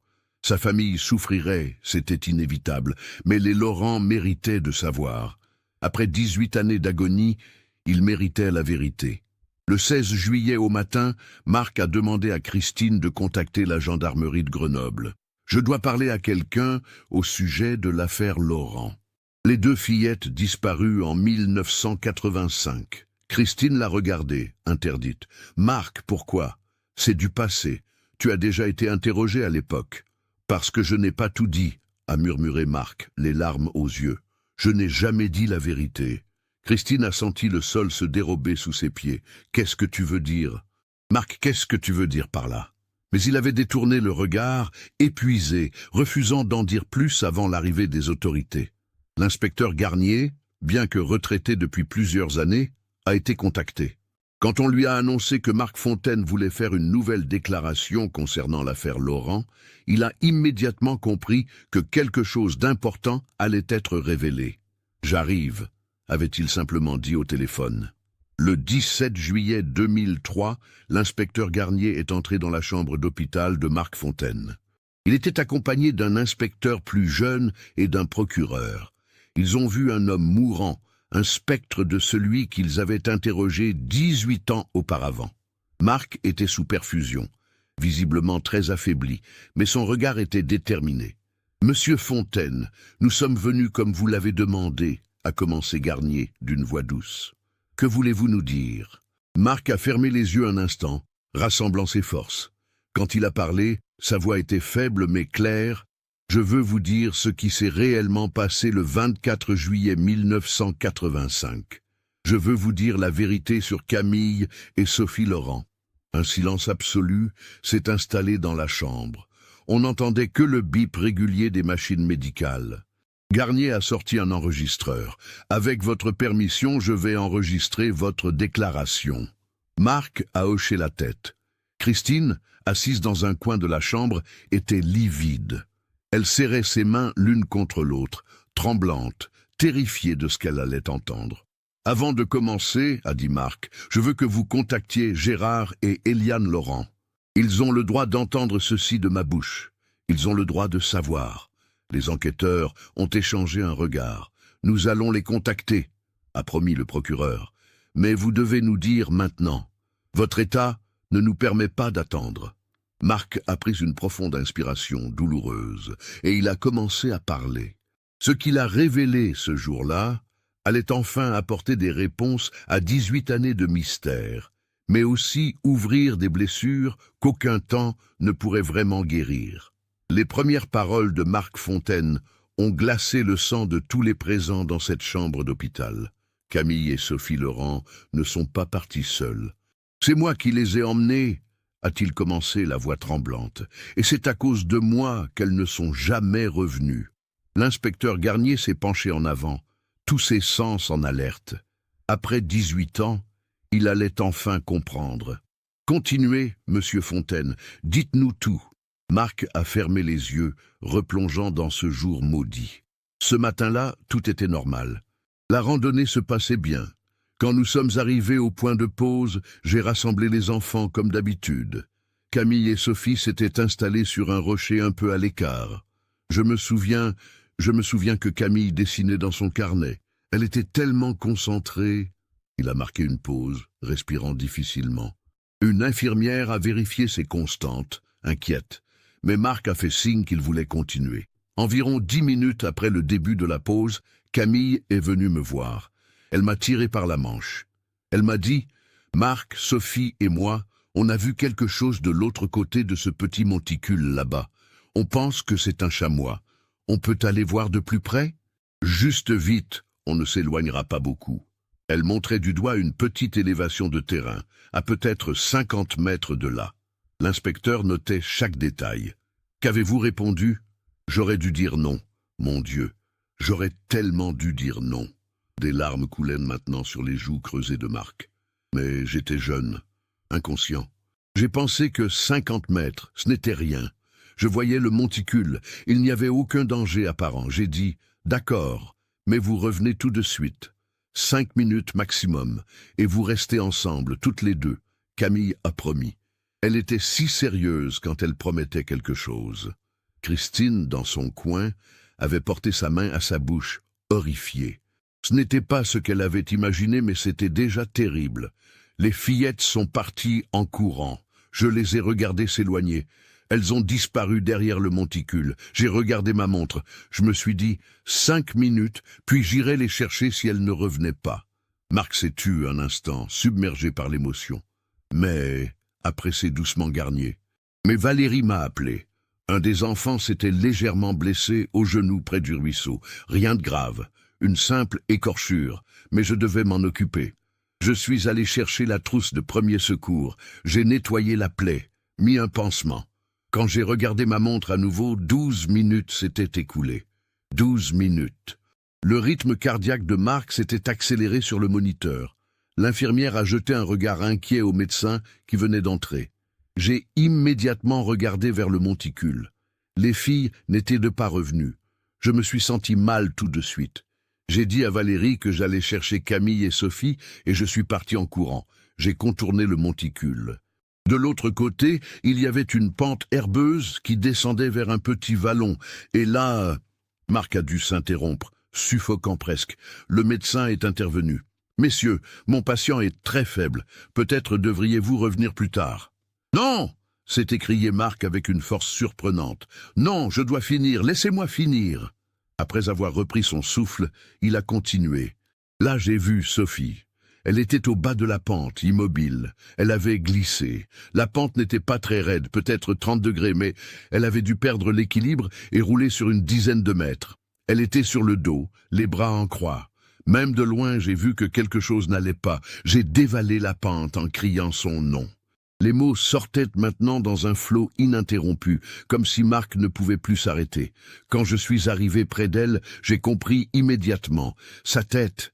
Sa famille souffrirait, c'était inévitable, mais les Laurent méritaient de savoir. Après 18 années d'agonie, ils méritaient la vérité. Le 16 juillet au matin, Marc a demandé à Christine de contacter la gendarmerie de Grenoble. « Je dois parler à quelqu'un au sujet de l'affaire Laurent. » Les deux fillettes disparues en 1985. Christine l'a regardée, interdite. « Marc, pourquoi? C'est du passé. Tu as déjà été interrogé à l'époque. »« Parce que je n'ai pas tout dit, » a murmuré Marc, les larmes aux yeux. « Je n'ai jamais dit la vérité. » Christine a senti le sol se dérober sous ses pieds. « Qu'est-ce que tu veux dire? »« Marc, qu'est-ce que tu veux dire par là ?» Mais il avait détourné le regard, épuisé, refusant d'en dire plus avant l'arrivée des autorités. L'inspecteur Garnier, bien que retraité depuis plusieurs années, a été contacté. Quand on lui a annoncé que Marc Fontaine voulait faire une nouvelle déclaration concernant l'affaire Laurent, il a immédiatement compris que quelque chose d'important allait être révélé. « J'arrive », avait-il simplement dit au téléphone. Le 17 juillet 2003, l'inspecteur Garnier est entré dans la chambre d'hôpital de Marc Fontaine. Il était accompagné d'un inspecteur plus jeune et d'un procureur. Ils ont vu un homme mourant, un spectre de celui qu'ils avaient interrogé 18 ans auparavant. Marc était sous perfusion, visiblement très affaibli, mais son regard était déterminé. « Monsieur Fontaine, nous sommes venus comme vous l'avez demandé », a commencé Garnier d'une voix douce. « Que voulez-vous nous dire ?» Marc a fermé les yeux un instant, rassemblant ses forces. Quand il a parlé, sa voix était faible mais claire. « Je veux vous dire ce qui s'est réellement passé le 24 juillet 1985. Je veux vous dire la vérité sur Camille et Sophie Laurent. » Un silence absolu s'est installé dans la chambre. On n'entendait que le bip régulier des machines médicales. Garnier a sorti un enregistreur. « Avec votre permission, je vais enregistrer votre déclaration. » Marc a hoché la tête. Christine, assise dans un coin de la chambre, était livide. Elle serrait ses mains l'une contre l'autre, tremblante, terrifiée de ce qu'elle allait entendre. « Avant de commencer, » a dit Marc, « je veux que vous contactiez Gérard et Eliane Laurent. Ils ont le droit d'entendre ceci de ma bouche. Ils ont le droit de savoir. » Les enquêteurs ont échangé un regard. « Nous allons les contacter, » a promis le procureur. « Mais vous devez nous dire maintenant. Votre état ne nous permet pas d'attendre. » Marc a pris une profonde inspiration douloureuse et il a commencé à parler. Ce qu'il a révélé ce jour-là allait enfin apporter des réponses à 18 années de mystère, mais aussi ouvrir des blessures qu'aucun temps ne pourrait vraiment guérir. Les premières paroles de Marc Fontaine ont glacé le sang de tous les présents dans cette chambre d'hôpital. Camille et Sophie Laurent ne sont pas partis seuls. « C'est moi qui les ai emmenés », a-t-il commencé, la voix tremblante, « et c'est à cause de moi qu'elles ne sont jamais revenues. » L'inspecteur Garnier s'est penché en avant, tous ses sens en alerte. Après 18 ans, il allait enfin comprendre. « Continuez, monsieur Fontaine, dites-nous tout. » Marc a fermé les yeux, replongeant dans ce jour maudit. Ce matin-là, tout était normal. La randonnée se passait bien. Quand nous sommes arrivés au point de pause, j'ai rassemblé les enfants comme d'habitude. Camille et Sophie s'étaient installées sur un rocher un peu à l'écart. Je me souviens que Camille dessinait dans son carnet. Elle était tellement concentrée. Il a marqué une pause, respirant difficilement. Une infirmière a vérifié ses constantes, inquiète. Mais Marc a fait signe qu'il voulait continuer. Environ 10 minutes après le début de la pause, Camille est venue me voir. Elle m'a tiré par la manche. Elle m'a dit « Marc, Sophie et moi, on a vu quelque chose de l'autre côté de ce petit monticule là-bas. On pense que c'est un chamois. On peut aller voir de plus près ? Juste vite, on ne s'éloignera pas beaucoup. » Elle montrait du doigt une petite élévation de terrain, à peut-être 50 mètres de là. L'inspecteur notait chaque détail. Qu'avez-vous répondu ? J'aurais dû dire non. Mon Dieu, j'aurais tellement dû dire non. Des larmes coulaient maintenant sur les joues creusées de Marc. Mais j'étais jeune, inconscient. J'ai pensé que 50 mètres, ce n'était rien. Je voyais le monticule, il n'y avait aucun danger apparent. J'ai dit « D'accord, mais vous revenez tout de suite. 5 minutes maximum, et vous restez ensemble, toutes les deux. » Camille a promis. Elle était si sérieuse quand elle promettait quelque chose. Christine, dans son coin, avait porté sa main à sa bouche, horrifiée. Ce n'était pas ce qu'elle avait imaginé, mais c'était déjà terrible. Les fillettes sont parties en courant. Je les ai regardées s'éloigner. Elles ont disparu derrière le monticule. J'ai regardé ma montre. Je me suis dit, 5 minutes, puis j'irai les chercher si elles ne revenaient pas. Marc s'est tu un instant, submergé par l'émotion. Mais, a pressé doucement Garnier. Mais Valérie m'a appelé. Un des enfants s'était légèrement blessé au genou près du ruisseau. Rien de grave, une simple écorchure, mais je devais m'en occuper. Je suis allé chercher la trousse de premier secours. J'ai nettoyé la plaie, mis un pansement. Quand j'ai regardé ma montre à nouveau, 12 minutes s'étaient écoulées. 12 minutes. Le rythme cardiaque de Marc s'était accéléré sur le moniteur. L'infirmière a jeté un regard inquiet au médecin qui venait d'entrer. J'ai immédiatement regardé vers le monticule. Les filles n'étaient pas revenues. Je me suis senti mal tout de suite. J'ai dit à Valérie que j'allais chercher Camille et Sophie et je suis parti en courant. J'ai contourné le monticule. De l'autre côté, il y avait une pente herbeuse qui descendait vers un petit vallon. Et là, Marc a dû s'interrompre, suffocant presque. Le médecin est intervenu. « Messieurs, mon patient est très faible. Peut-être devriez-vous revenir plus tard. » « Non !» s'est écrié Marc avec une force surprenante. « Non, je dois finir, laissez-moi finir !» Après avoir repris son souffle, il a continué. Là, j'ai vu Sophie. Elle était au bas de la pente, immobile. Elle avait glissé. La pente n'était pas très raide, peut-être 30 degrés, mais elle avait dû perdre l'équilibre et rouler sur une dizaine de mètres. Elle était sur le dos, les bras en croix. Même de loin, j'ai vu que quelque chose n'allait pas. J'ai dévalé la pente en criant son nom. Les mots sortaient maintenant dans un flot ininterrompu, comme si Marc ne pouvait plus s'arrêter. Quand je suis arrivé près d'elle, j'ai compris immédiatement. Sa tête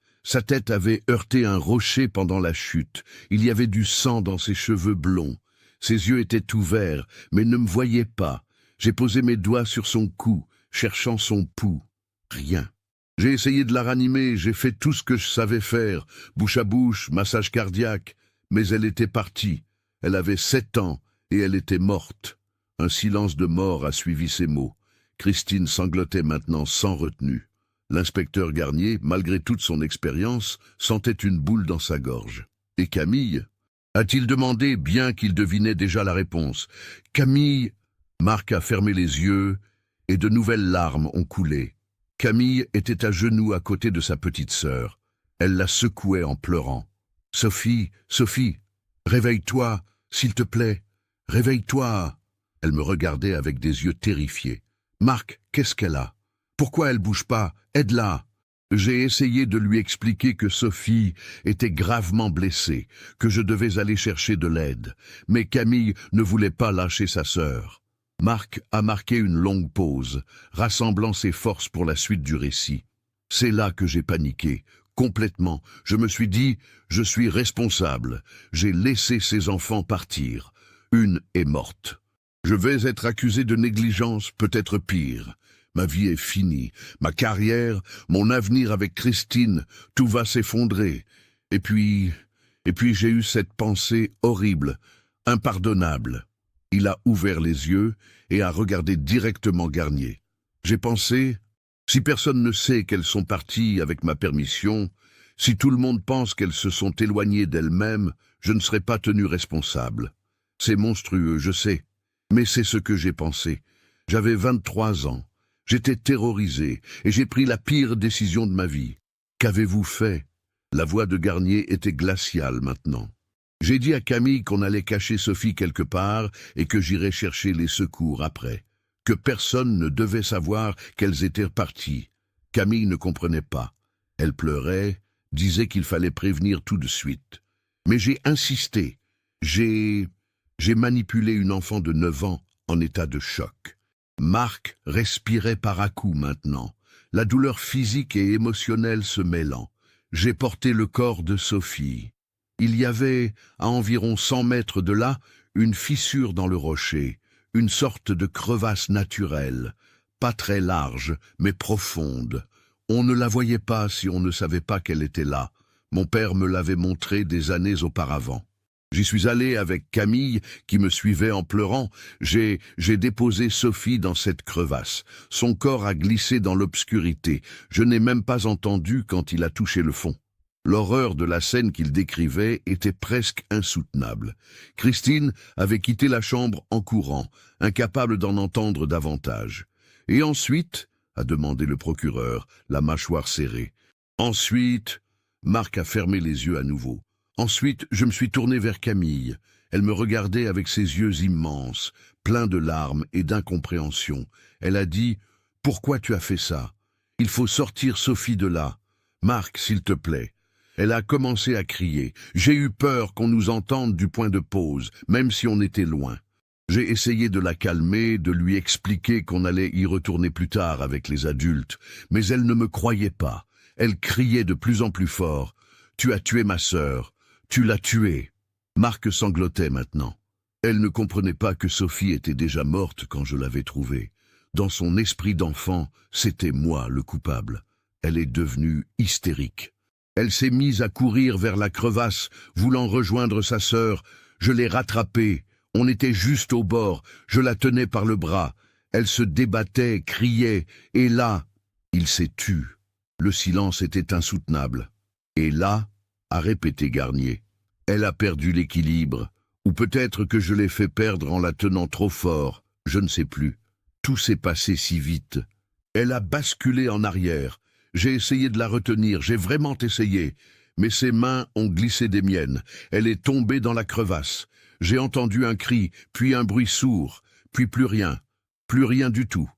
avait heurté un rocher pendant la chute. Il y avait du sang dans ses cheveux blonds. Ses yeux étaient ouverts, mais ne me voyaient pas. J'ai posé mes doigts sur son cou, cherchant son pouls. Rien. J'ai essayé de la ranimer, j'ai fait tout ce que je savais faire, bouche à bouche, massage cardiaque, mais elle était partie. Elle avait 7 ans et elle était morte. Un silence de mort a suivi ces mots. Christine sanglotait maintenant sans retenue. L'inspecteur Garnier, malgré toute son expérience, sentait une boule dans sa gorge. Et Camille ? A-t-il demandé, bien qu'il devinait déjà la réponse. Camille... Marc a fermé les yeux et de nouvelles larmes ont coulé. Camille était à genoux à côté de sa petite sœur. Elle la secouait en pleurant. « Sophie, Sophie, réveille-toi, s'il te plaît, réveille-toi !» Elle me regardait avec des yeux terrifiés. « Marc, qu'est-ce qu'elle a ? Pourquoi elle bouge pas ? Aide-la !» J'ai essayé de lui expliquer que Sophie était gravement blessée, que je devais aller chercher de l'aide. Mais Camille ne voulait pas lâcher sa sœur. Marc a marqué une longue pause, rassemblant ses forces pour la suite du récit. C'est là que j'ai paniqué. Complètement. Je me suis dit, je suis responsable. J'ai laissé ces enfants partir. Une est morte. Je vais être accusé de négligence, peut-être pire. Ma vie est finie. Ma carrière, mon avenir avec Christine, tout va s'effondrer. Et puis j'ai eu cette pensée horrible, impardonnable. Il a ouvert les yeux et a regardé directement Garnier. J'ai pensé... Si personne ne sait qu'elles sont parties avec ma permission, si tout le monde pense qu'elles se sont éloignées d'elles-mêmes, je ne serai pas tenu responsable. C'est monstrueux, je sais. Mais c'est ce que j'ai pensé. J'avais 23 ans. J'étais terrorisé et j'ai pris la pire décision de ma vie. Qu'avez-vous fait? La voix de Garnier était glaciale maintenant. J'ai dit à Camille qu'on allait cacher Sophie quelque part et que j'irais chercher les secours après. Que personne ne devait savoir qu'elles étaient reparties. Camille ne comprenait pas. Elle pleurait, disait qu'il fallait prévenir tout de suite. Mais j'ai insisté. J'ai manipulé une enfant de 9 ans en état de choc. Marc respirait par à-coups maintenant, la douleur physique et émotionnelle se mêlant. J'ai porté le corps de Sophie. Il y avait, à environ 100 mètres de là, une fissure dans le rocher, une sorte de crevasse naturelle, pas très large, mais profonde. On ne la voyait pas si on ne savait pas qu'elle était là. Mon père me l'avait montré des années auparavant. J'y suis allé avec Camille, qui me suivait en pleurant. J'ai déposé Sophie dans cette crevasse. Son corps a glissé dans l'obscurité. Je n'ai même pas entendu quand il a touché le fond. L'horreur de la scène qu'il décrivait était presque insoutenable. Christine avait quitté la chambre en courant, incapable d'en entendre davantage. Et ensuite, a demandé le procureur, la mâchoire serrée. Ensuite, Marc a fermé les yeux à nouveau. Ensuite, je me suis tourné vers Camille. Elle me regardait avec ses yeux immenses, pleins de larmes et d'incompréhension. Elle a dit « Pourquoi tu as fait ça? Il faut sortir Sophie de là. Marc, s'il te plaît. » Elle a commencé à crier. J'ai eu peur qu'on nous entende du point de pause, même si on était loin. J'ai essayé de la calmer, de lui expliquer qu'on allait y retourner plus tard avec les adultes, mais elle ne me croyait pas. Elle criait de plus en plus fort. « Tu as tué ma sœur. Tu l'as tuée. » Marc sanglotait maintenant. Elle ne comprenait pas que Sophie était déjà morte quand je l'avais trouvée. Dans son esprit d'enfant, c'était moi le coupable. Elle est devenue hystérique. Elle s'est mise à courir vers la crevasse, voulant rejoindre sa sœur. Je l'ai rattrapée. On était juste au bord. Je la tenais par le bras. Elle se débattait, criait. Et là, il s'est tu. Le silence était insoutenable. Et là, a répété Garnier, elle a perdu l'équilibre. Ou peut-être que je l'ai fait perdre en la tenant trop fort. Je ne sais plus. Tout s'est passé si vite. Elle a basculé en arrière. J'ai essayé de la retenir, j'ai vraiment essayé. Mais ses mains ont glissé des miennes. Elle est tombée dans la crevasse. J'ai entendu un cri, puis un bruit sourd, puis plus rien. Plus rien du tout.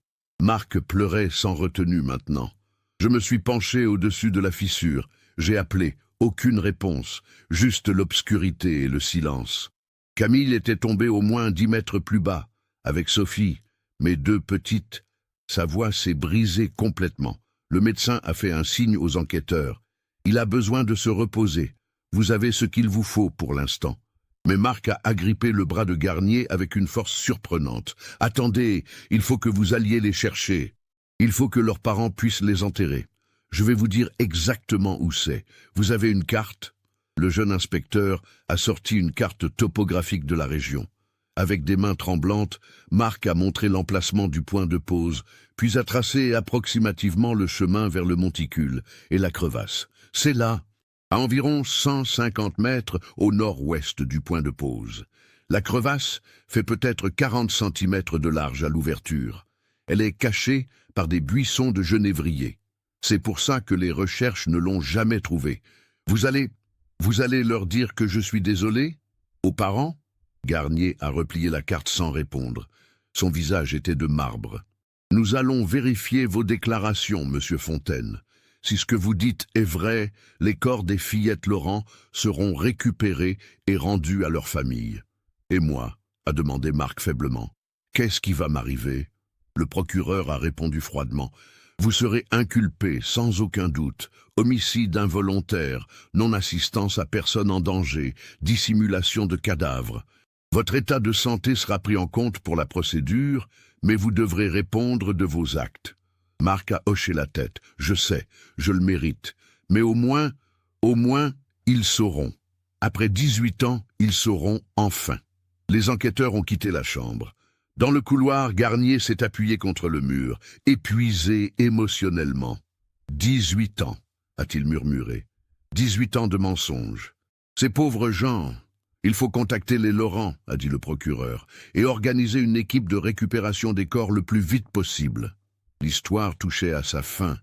Marc pleurait sans retenue maintenant. Je me suis penché au-dessus de la fissure. J'ai appelé. Aucune réponse. Juste l'obscurité et le silence. Camille était tombée au moins 10 mètres plus bas, avec Sophie, mes 2 petites. Sa voix s'est brisée complètement. Le médecin a fait un signe aux enquêteurs. Il a besoin de se reposer. Vous avez ce qu'il vous faut pour l'instant. Mais Marc a agrippé le bras de Garnier avec une force surprenante. Attendez, il faut que vous alliez les chercher. Il faut que leurs parents puissent les enterrer. Je vais vous dire exactement où c'est. Vous avez une carte? Le jeune inspecteur a sorti une carte topographique de la région. Avec des mains tremblantes, Marc a montré l'emplacement du point de pause, puis a tracé approximativement le chemin vers le monticule et la crevasse. C'est là, à environ 150 mètres au nord-ouest du point de pause. La crevasse fait peut-être 40 centimètres de large à l'ouverture. Elle est cachée par des buissons de genévrier. C'est pour ça que les recherches ne l'ont jamais trouvée. Vous allez leur dire que je suis désolé? Aux parents? Garnier a replié la carte sans répondre. Son visage était de marbre. Nous allons vérifier vos déclarations, monsieur Fontaine. Si ce que vous dites est vrai, les corps des fillettes Laurent seront récupérés et rendus à leur famille. Et moi? A demandé Marc faiblement. Qu'est-ce qui va m'arriver? Le procureur a répondu froidement. Vous serez inculpé, sans aucun doute, homicide involontaire, non-assistance à personne en danger, dissimulation de cadavre. Votre état de santé sera pris en compte pour la procédure, mais vous devrez répondre de vos actes. Marc a hoché la tête. Je sais, je le mérite. Mais au moins, ils sauront. Après 18 ans, ils sauront enfin. Les enquêteurs ont quitté la chambre. Dans le couloir, Garnier s'est appuyé contre le mur, épuisé émotionnellement. 18 ans, a-t-il murmuré. 18 ans de mensonges. Ces pauvres gens, Il faut contacter les Laurent, a dit le procureur, et organiser une équipe de récupération des corps le plus vite possible. L'histoire touchait à sa fin,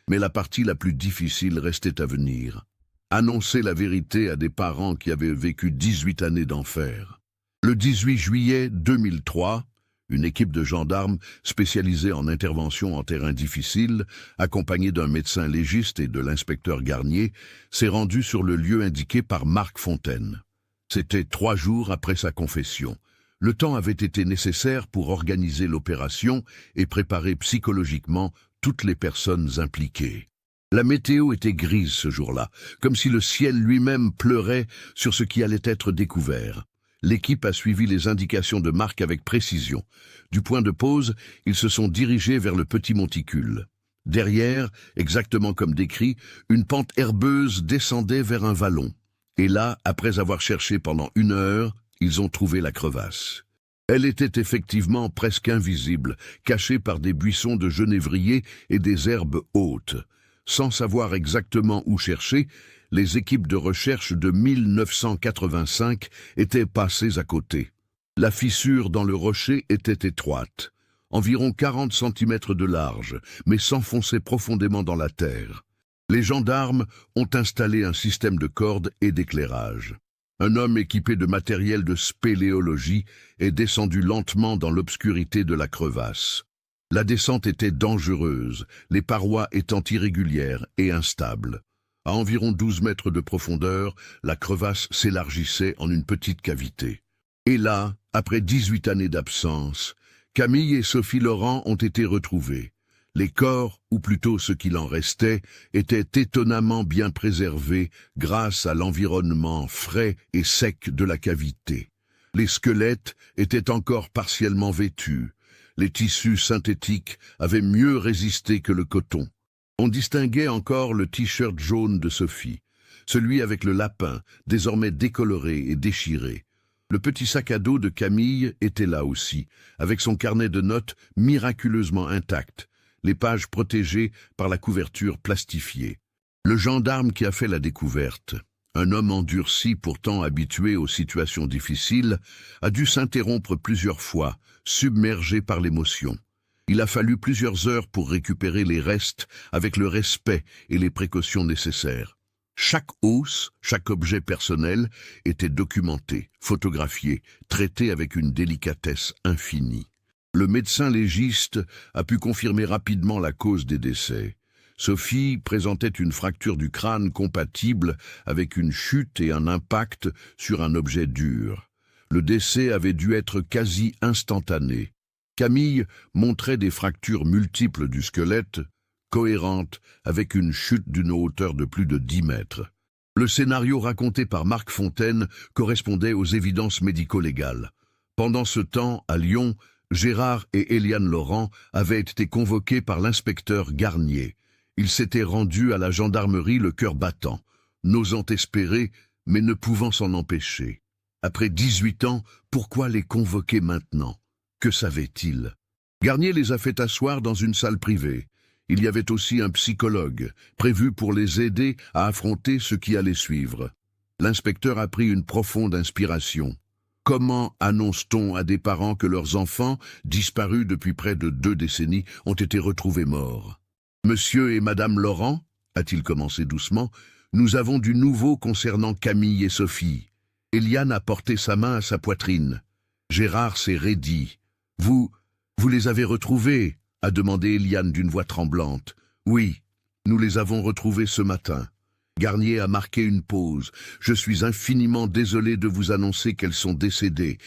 mais la partie la plus difficile restait à venir. Annoncer la vérité à des parents qui avaient vécu 18 années d'enfer. Le 18 juillet 2003, une équipe de gendarmes spécialisée en intervention en terrain difficile, accompagnée d'un médecin légiste et de l'inspecteur Garnier, s'est rendue sur le lieu indiqué par Marc Fontaine. C'était 3 jours après sa confession. Le temps avait été nécessaire pour organiser l'opération et préparer psychologiquement toutes les personnes impliquées. La météo était grise ce jour-là, comme si le ciel lui-même pleurait sur ce qui allait être découvert. L'équipe a suivi les indications de Marc avec précision. Du point de pause, ils se sont dirigés vers le petit monticule. Derrière, exactement comme décrit, une pente herbeuse descendait vers un vallon. Et là, après avoir cherché pendant 1 heure, ils ont trouvé la crevasse. Elle était effectivement presque invisible, cachée par des buissons de genévrier et des herbes hautes. Sans savoir exactement où chercher, les équipes de recherche de 1985 étaient passées à côté. La fissure dans le rocher était étroite, environ 40 cm de large, mais s'enfonçait profondément dans la terre. Les gendarmes ont installé un système de cordes et d'éclairage. Un homme équipé de matériel de spéléologie est descendu lentement dans l'obscurité de la crevasse. La descente était dangereuse, les parois étant irrégulières et instables. À environ 12 mètres de profondeur, la crevasse s'élargissait en une petite cavité. Et là, après 18 années d'absence, Camille et Sophie Laurent ont été retrouvés. Les corps, ou plutôt ce qu'il en restait, étaient étonnamment bien préservés grâce à l'environnement frais et sec de la cavité. Les squelettes étaient encore partiellement vêtus. Les tissus synthétiques avaient mieux résisté que le coton. On distinguait encore le t-shirt jaune de Sophie, celui avec le lapin, désormais décoloré et déchiré. Le petit sac à dos de Camille était là aussi, avec son carnet de notes miraculeusement intact, les pages protégées par la couverture plastifiée. Le gendarme qui a fait la découverte, un homme endurci pourtant habitué aux situations difficiles, a dû s'interrompre plusieurs fois, submergé par l'émotion. Il a fallu plusieurs heures pour récupérer les restes avec le respect et les précautions nécessaires. Chaque os, chaque objet personnel était documenté, photographié, traité avec une délicatesse infinie. Le médecin légiste a pu confirmer rapidement la cause des décès. Sophie présentait une fracture du crâne compatible avec une chute et un impact sur un objet dur. Le décès avait dû être quasi instantané. Camille montrait des fractures multiples du squelette, cohérentes avec une chute d'une hauteur de plus de 10 mètres. Le scénario raconté par Marc Fontaine correspondait aux évidences médico-légales. Pendant ce temps, à Lyon, Gérard et Éliane Laurent avaient été convoqués par l'inspecteur Garnier. Ils s'étaient rendus à la gendarmerie le cœur battant, n'osant espérer, mais ne pouvant s'en empêcher. Après 18 ans, pourquoi les convoquer maintenant? Que savaient-ils? Garnier les a fait asseoir dans une salle privée. Il y avait aussi un psychologue, prévu pour les aider à affronter ce qui allait suivre. L'inspecteur a pris une profonde inspiration. Comment annonce-t-on à des parents que leurs enfants, disparus depuis près de 2 décennies, ont été retrouvés morts? Monsieur et Madame Laurent, a-t-il commencé doucement, nous avons du nouveau concernant Camille et Sophie. Éliane a porté sa main à sa poitrine. Gérard s'est raidi. Vous les avez retrouvés, a demandé Éliane d'une voix tremblante. Oui, nous les avons retrouvés ce matin. Garnier a marqué une pause. Je suis infiniment désolé de vous annoncer qu'elles sont décédées.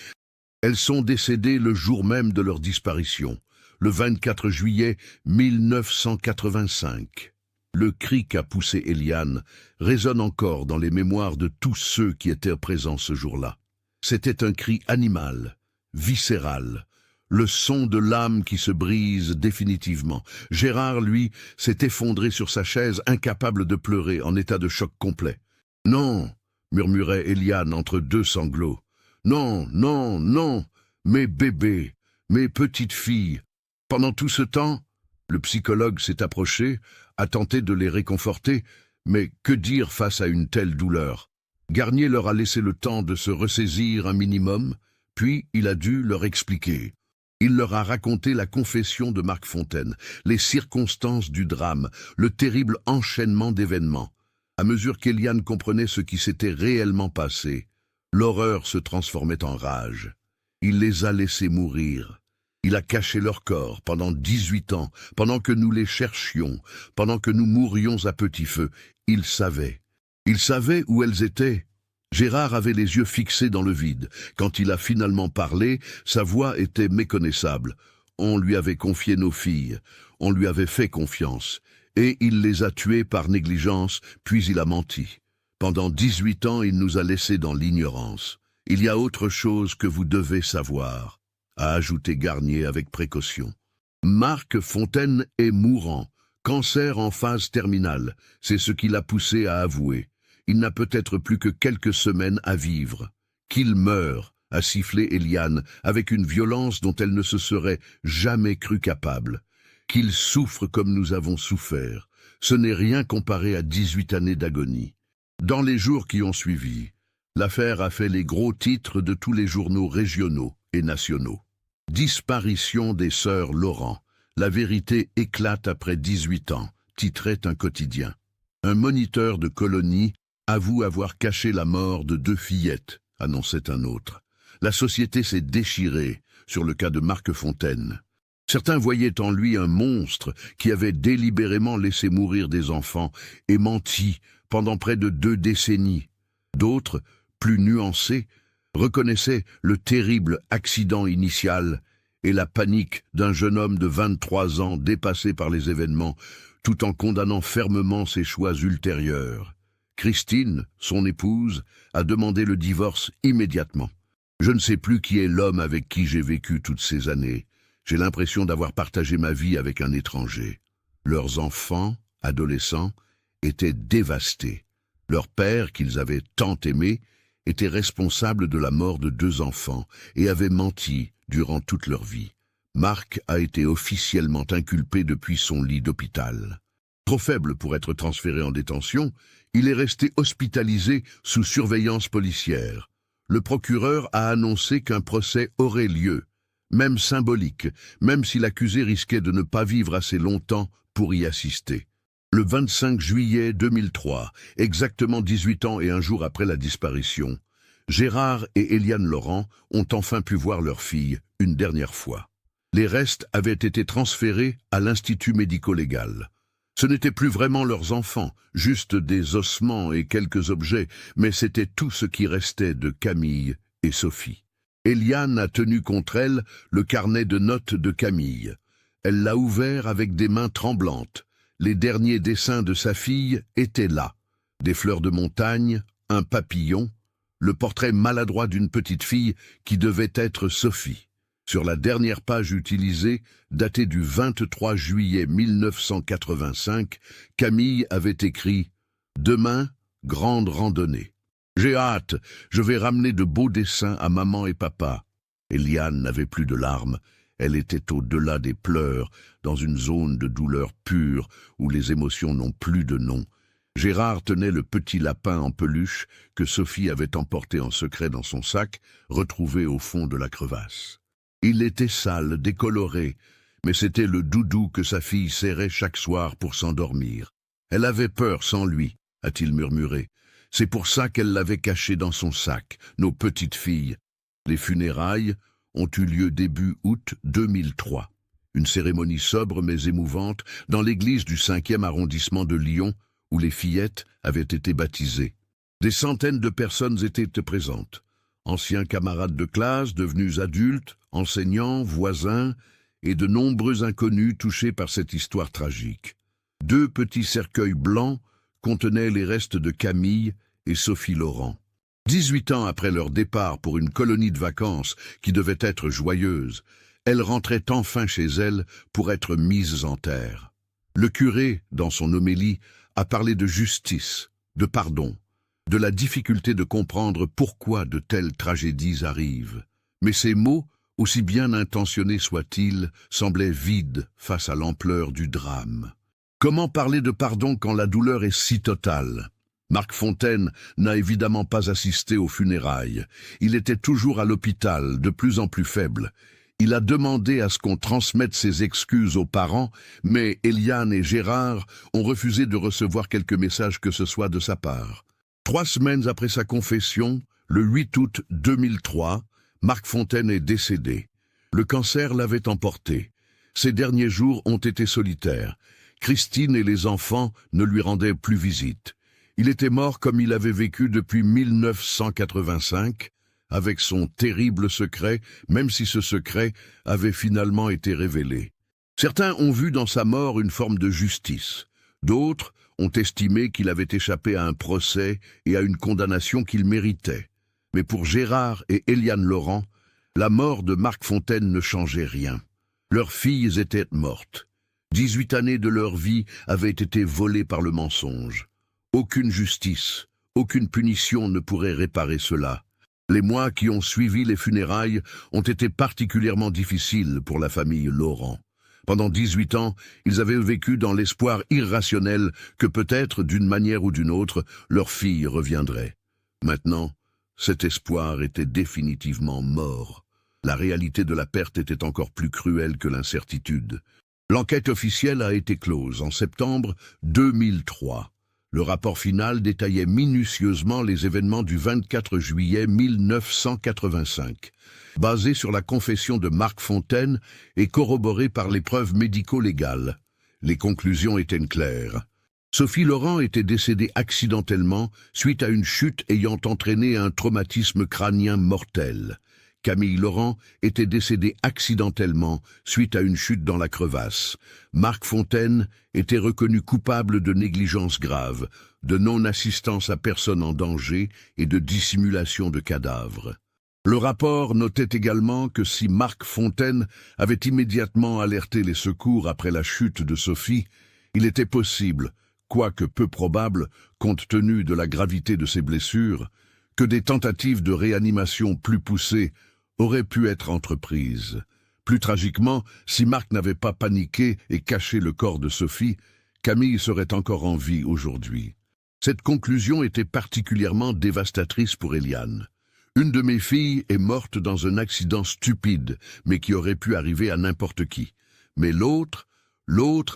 Elles sont décédées le jour même de leur disparition, le 24 juillet 1985. Le cri qu'a poussé Éliane résonne encore dans les mémoires de tous ceux qui étaient présents ce jour-là. C'était un cri animal, viscéral, le son de l'âme qui se brise définitivement. Gérard, lui, s'est effondré sur sa chaise, incapable de pleurer, en état de choc complet. « Non !» murmurait Éliane entre 2 sanglots. « Non, non, non, mes bébés, mes petites filles. » Pendant tout ce temps, le psychologue s'est approché, a tenté de les réconforter, mais que dire face à une telle douleur? Garnier leur a laissé le temps de se ressaisir un minimum, puis il a dû leur expliquer. Il leur a raconté la confession de Marc Fontaine, les circonstances du drame, le terrible enchaînement d'événements. À mesure qu'Eliane comprenait ce qui s'était réellement passé, l'horreur se transformait en rage. Il les a laissés mourir. Il a caché leur corps pendant 18 ans, pendant que nous les cherchions, pendant que nous mourions à petit feu. Il savait. Il savait où elles étaient. Gérard avait les yeux fixés dans le vide. Quand il a finalement parlé, sa voix était méconnaissable. On lui avait confié nos filles, on lui avait fait confiance, et il les a tuées par négligence, puis il a menti. Pendant 18 ans, il nous a laissés dans l'ignorance. Il y a autre chose que vous devez savoir, a ajouté Garnier avec précaution. Marc Fontaine est mourant, cancer en phase terminale, c'est ce qui l'a poussé à avouer. Il n'a peut-être plus que quelques semaines à vivre. Qu'il meure, a sifflé Eliane, avec une violence dont elle ne se serait jamais crue capable. Qu'il souffre comme nous avons souffert. Ce n'est rien comparé à 18 années d'agonie. Dans les jours qui ont suivi, l'affaire a fait les gros titres de tous les journaux régionaux et nationaux. Disparition des sœurs Laurent. La vérité éclate après 18 ans, titrait un quotidien. Un moniteur de colonie avoue avoir caché la mort de 2 fillettes, annonçait un autre. La société s'est déchirée sur le cas de Marc Fontaine. Certains voyaient en lui un monstre qui avait délibérément laissé mourir des enfants et menti pendant près de 2 décennies. D'autres, plus nuancés, reconnaissaient le terrible accident initial et la panique d'un jeune homme de 23 ans dépassé par les événements, tout en condamnant fermement ses choix ultérieurs. Christine, son épouse, a demandé le divorce immédiatement. Je ne sais plus qui est l'homme avec qui j'ai vécu toutes ces années. J'ai l'impression d'avoir partagé ma vie avec un étranger. Leurs enfants, adolescents, étaient dévastés. Leur père, qu'ils avaient tant aimé, était responsable de la mort de 2 enfants et avait menti durant toute leur vie. Marc a été officiellement inculpé depuis son lit d'hôpital. Trop faible pour être transféré en détention, il est resté hospitalisé sous surveillance policière. Le procureur a annoncé qu'un procès aurait lieu, même symbolique, même si l'accusé risquait de ne pas vivre assez longtemps pour y assister. Le 25 juillet 2003, exactement 18 ans et un jour après la disparition, Gérard et Eliane Laurent ont enfin pu voir leur fille une dernière fois. Les restes avaient été transférés à l'Institut médico-légal. Ce n'étaient plus vraiment leurs enfants, juste des ossements et quelques objets, mais c'était tout ce qui restait de Camille et Sophie. Eliane a tenu contre elle le carnet de notes de Camille. Elle l'a ouvert avec des mains tremblantes. Les derniers dessins de sa fille étaient là. Des fleurs de montagne, un papillon, le portrait maladroit d'une petite fille qui devait être Sophie. Sur la dernière page utilisée, datée du 23 juillet 1985, Camille avait écrit « Demain, grande randonnée. J'ai hâte, je vais ramener de beaux dessins à maman et papa. » Eliane n'avait plus de larmes. Elle était au-delà des pleurs, dans une zone de douleur pure, où les émotions n'ont plus de nom. Gérard tenait le petit lapin en peluche que Sophie avait emporté en secret dans son sac, retrouvé au fond de la crevasse. Il était sale, décoloré, mais c'était le doudou que sa fille serrait chaque soir pour s'endormir. Elle avait peur sans lui, a-t-il murmuré. C'est pour ça qu'elle l'avait caché dans son sac, nos petites filles. Les funérailles ont eu lieu début août 2003. Une cérémonie sobre mais émouvante dans l'église du 5e arrondissement de Lyon, où les fillettes avaient été baptisées. Des centaines de personnes étaient présentes. Anciens camarades de classe, devenus adultes, enseignants, voisins, et de nombreux inconnus touchés par cette histoire tragique. 2 petits cercueils blancs contenaient les restes de Camille et Sophie Laurent. 18 ans après leur départ pour une colonie de vacances qui devait être joyeuse, elles rentraient enfin chez elles pour être mises en terre. Le curé, dans son homélie, a parlé de justice, de pardon, de la difficulté de comprendre pourquoi de telles tragédies arrivent. Mais ces mots, aussi bien intentionnés soient-ils, semblaient vides face à l'ampleur du drame. Comment parler de pardon quand la douleur est si totale? Marc Fontaine n'a évidemment pas assisté aux funérailles. Il était toujours à l'hôpital, de plus en plus faible. Il a demandé à ce qu'on transmette ses excuses aux parents, mais Eliane et Gérard ont refusé de recevoir quelque message que ce soit de sa part. 3 semaines après sa confession, le 8 août 2003, Marc Fontaine est décédé. Le cancer l'avait emporté. Ses derniers jours ont été solitaires. Christine et les enfants ne lui rendaient plus visite. Il était mort comme il avait vécu depuis 1985, avec son terrible secret, même si ce secret avait finalement été révélé. Certains ont vu dans sa mort une forme de justice. D'autres ont estimé qu'il avait échappé à un procès et à une condamnation qu'il méritait. Mais pour Gérard et Eliane Laurent, la mort de Marc Fontaine ne changeait rien. Leurs filles étaient mortes. 18 années de leur vie avaient été volées par le mensonge. Aucune justice, aucune punition ne pourrait réparer cela. Les mois qui ont suivi les funérailles ont été particulièrement difficiles pour la famille Laurent. Pendant 18 ans, ils avaient vécu dans l'espoir irrationnel que peut-être, d'une manière ou d'une autre, leur fille reviendrait. Maintenant, cet espoir était définitivement mort. La réalité de la perte était encore plus cruelle que l'incertitude. L'enquête officielle a été close en septembre 2003. Le rapport final détaillait minutieusement les événements du 24 juillet 1985, basé sur la confession de Marc Fontaine et corroboré par les preuves médico-légales. Les conclusions étaient claires. Sophie Laurent était décédée accidentellement suite à une chute ayant entraîné un traumatisme crânien mortel. Camille Laurent était décédée accidentellement suite à une chute dans la crevasse. Marc Fontaine était reconnu coupable de négligence grave, de non-assistance à personne en danger et de dissimulation de cadavres. Le rapport notait également que si Marc Fontaine avait immédiatement alerté les secours après la chute de Sophie, il était possible, quoique peu probable, compte tenu de la gravité de ses blessures, que des tentatives de réanimation plus poussées auraient pu être entreprises. Plus tragiquement, si Marc n'avait pas paniqué et caché le corps de Sophie, Camille serait encore en vie aujourd'hui. Cette conclusion était particulièrement dévastatrice pour Eliane. Une de mes filles est morte dans un accident stupide, mais qui aurait pu arriver à n'importe qui. Mais l'autre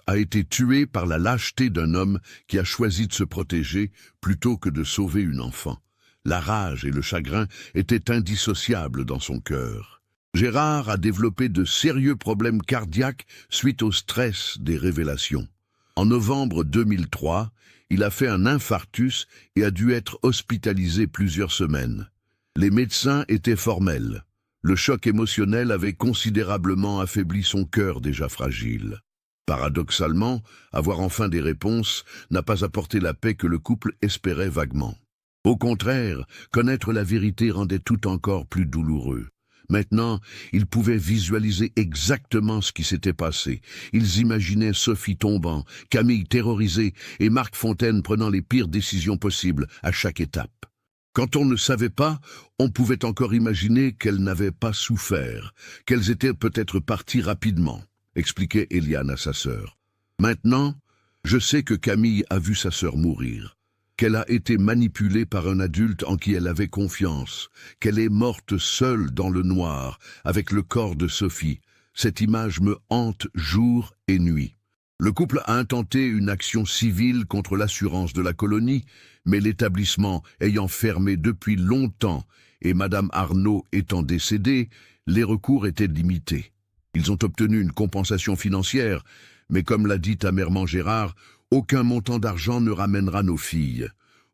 a été tué par la lâcheté d'un homme qui a choisi de se protéger plutôt que de sauver une enfant. La rage et le chagrin étaient indissociables dans son cœur. Gérard a développé de sérieux problèmes cardiaques suite au stress des révélations. En novembre 2003, il a fait un infarctus et a dû être hospitalisé plusieurs semaines. Les médecins étaient formels. Le choc émotionnel avait considérablement affaibli son cœur déjà fragile. Paradoxalement, avoir enfin des réponses n'a pas apporté la paix que le couple espérait vaguement. Au contraire, connaître la vérité rendait tout encore plus douloureux. Maintenant, ils pouvaient visualiser exactement ce qui s'était passé. Ils imaginaient Sophie tombant, Camille terrorisée et Marc Fontaine prenant les pires décisions possibles à chaque étape. Quand on ne savait pas, on pouvait encore imaginer qu'elles n'avaient pas souffert, qu'elles étaient peut-être parties rapidement, expliquait Eliane à sa sœur. Maintenant, je sais que Camille a vu sa sœur mourir, qu'elle a été manipulée par un adulte en qui elle avait confiance, qu'elle est morte seule dans le noir, avec le corps de Sophie. Cette image me hante jour et nuit. Le couple a intenté une action civile contre l'assurance de la colonie, mais l'établissement ayant fermé depuis longtemps et Madame Arnaud étant décédée, les recours étaient limités. Ils ont obtenu une compensation financière, mais comme l'a dit amèrement Gérard, aucun montant d'argent ne ramènera nos filles.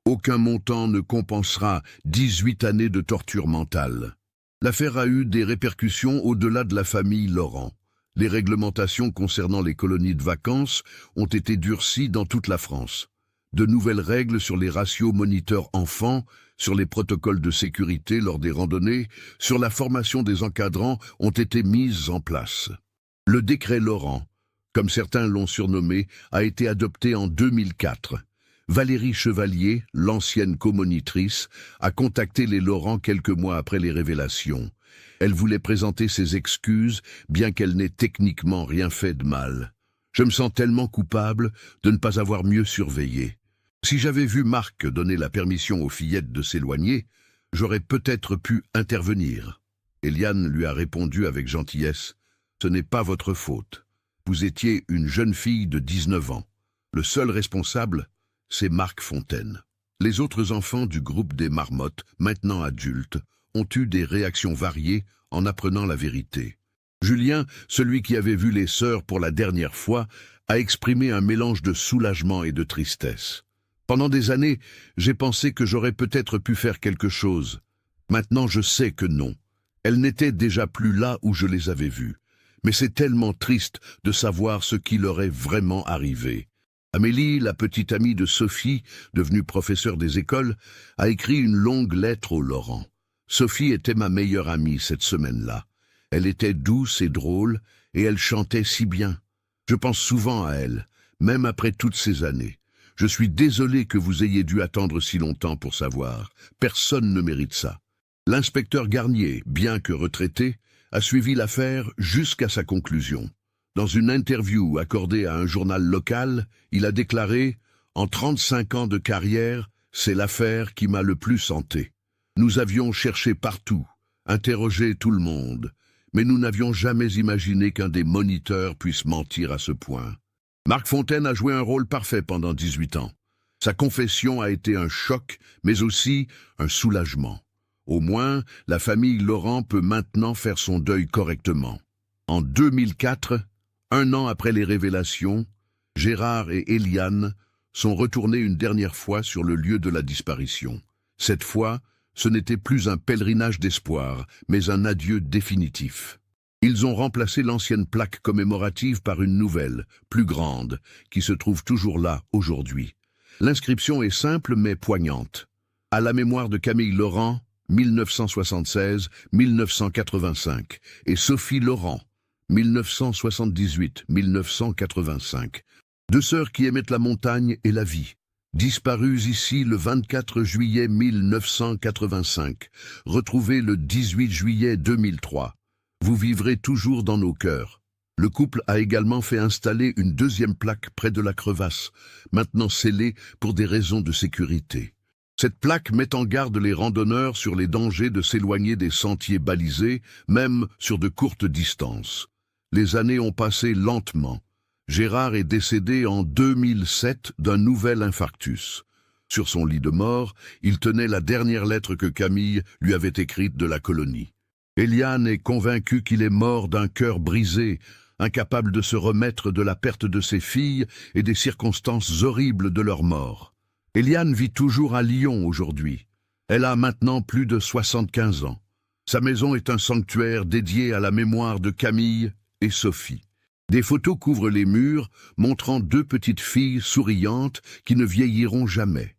Aucun montant ne compensera 18 années de torture mentale. L'affaire a eu des répercussions au-delà de la famille Laurent. Les réglementations concernant les colonies de vacances ont été durcies dans toute la France. De nouvelles règles sur les ratios moniteurs-enfants, sur les protocoles de sécurité lors des randonnées, sur la formation des encadrants ont été mises en place. Le décret Laurent, comme certains l'ont surnommé, a été adopté en 2004. Valérie Chevalier, l'ancienne comonitrice, a contacté les Laurent quelques mois après les révélations. Elle voulait présenter ses excuses, bien qu'elle n'ait techniquement rien fait de mal. « Je me sens tellement coupable de ne pas avoir mieux surveillé. Si j'avais vu Marc donner la permission aux fillettes de s'éloigner, j'aurais peut-être pu intervenir. Eliane lui a répondu avec gentillesse. Ce n'est pas votre faute. Vous étiez une jeune fille de 19 ans. Le seul responsable, c'est Marc Fontaine. Les autres enfants du groupe des Marmottes, maintenant adultes, ont eu des réactions variées en apprenant la vérité. Julien, celui qui avait vu les sœurs pour la dernière fois, a exprimé un mélange de soulagement et de tristesse. Pendant des années, j'ai pensé que j'aurais peut-être pu faire quelque chose. Maintenant, je sais que non. Elles n'étaient déjà plus là où je les avais vues. Mais c'est tellement triste de savoir ce qui leur est vraiment arrivé. Amélie, la petite amie de Sophie, devenue professeure des écoles, a écrit une longue lettre au Laurent. Sophie était ma meilleure amie cette semaine-là. Elle était douce et drôle, et elle chantait si bien. Je pense souvent à elle, même après toutes ces années. Je suis désolé que vous ayez dû attendre si longtemps pour savoir. Personne ne mérite ça. L'inspecteur Garnier, bien que retraité, a suivi l'affaire jusqu'à sa conclusion. Dans une interview accordée à un journal local, il a déclaré « En 35 ans de carrière, c'est l'affaire qui m'a le plus hanté. Nous avions cherché partout, interrogé tout le monde, mais nous n'avions jamais imaginé qu'un des moniteurs puisse mentir à ce point. » Marc Fontaine a joué un rôle parfait pendant 18 ans. Sa confession a été un choc, mais aussi un soulagement. Au moins, la famille Laurent peut maintenant faire son deuil correctement. En 2004, un an après les révélations, Gérard et Eliane sont retournés une dernière fois sur le lieu de la disparition. Cette fois, ce n'était plus un pèlerinage d'espoir, mais un adieu définitif. Ils ont remplacé l'ancienne plaque commémorative par une nouvelle, plus grande, qui se trouve toujours là aujourd'hui. L'inscription est simple mais poignante. À la mémoire de Camille Laurent, 1976-1985, et Sophie Laurent, 1978-1985. Deux sœurs qui aimaient la montagne et la vie. Disparues ici le 24 juillet 1985, retrouvées le 18 juillet 2003. Vous vivrez toujours dans nos cœurs. Le couple a également fait installer une deuxième plaque près de la crevasse, maintenant scellée pour des raisons de sécurité. Cette plaque met en garde les randonneurs sur les dangers de s'éloigner des sentiers balisés, même sur de courtes distances. Les années ont passé lentement. Gérard est décédé en 2007 d'un nouvel infarctus. Sur son lit de mort, il tenait la dernière lettre que Camille lui avait écrite de la colonie. Eliane est convaincue qu'il est mort d'un cœur brisé, incapable de se remettre de la perte de ses filles et des circonstances horribles de leur mort. Eliane vit toujours à Lyon aujourd'hui. Elle a maintenant plus de 75 ans. Sa maison est un sanctuaire dédié à la mémoire de Camille et Sophie. Des photos couvrent les murs, montrant deux petites filles souriantes qui ne vieilliront jamais.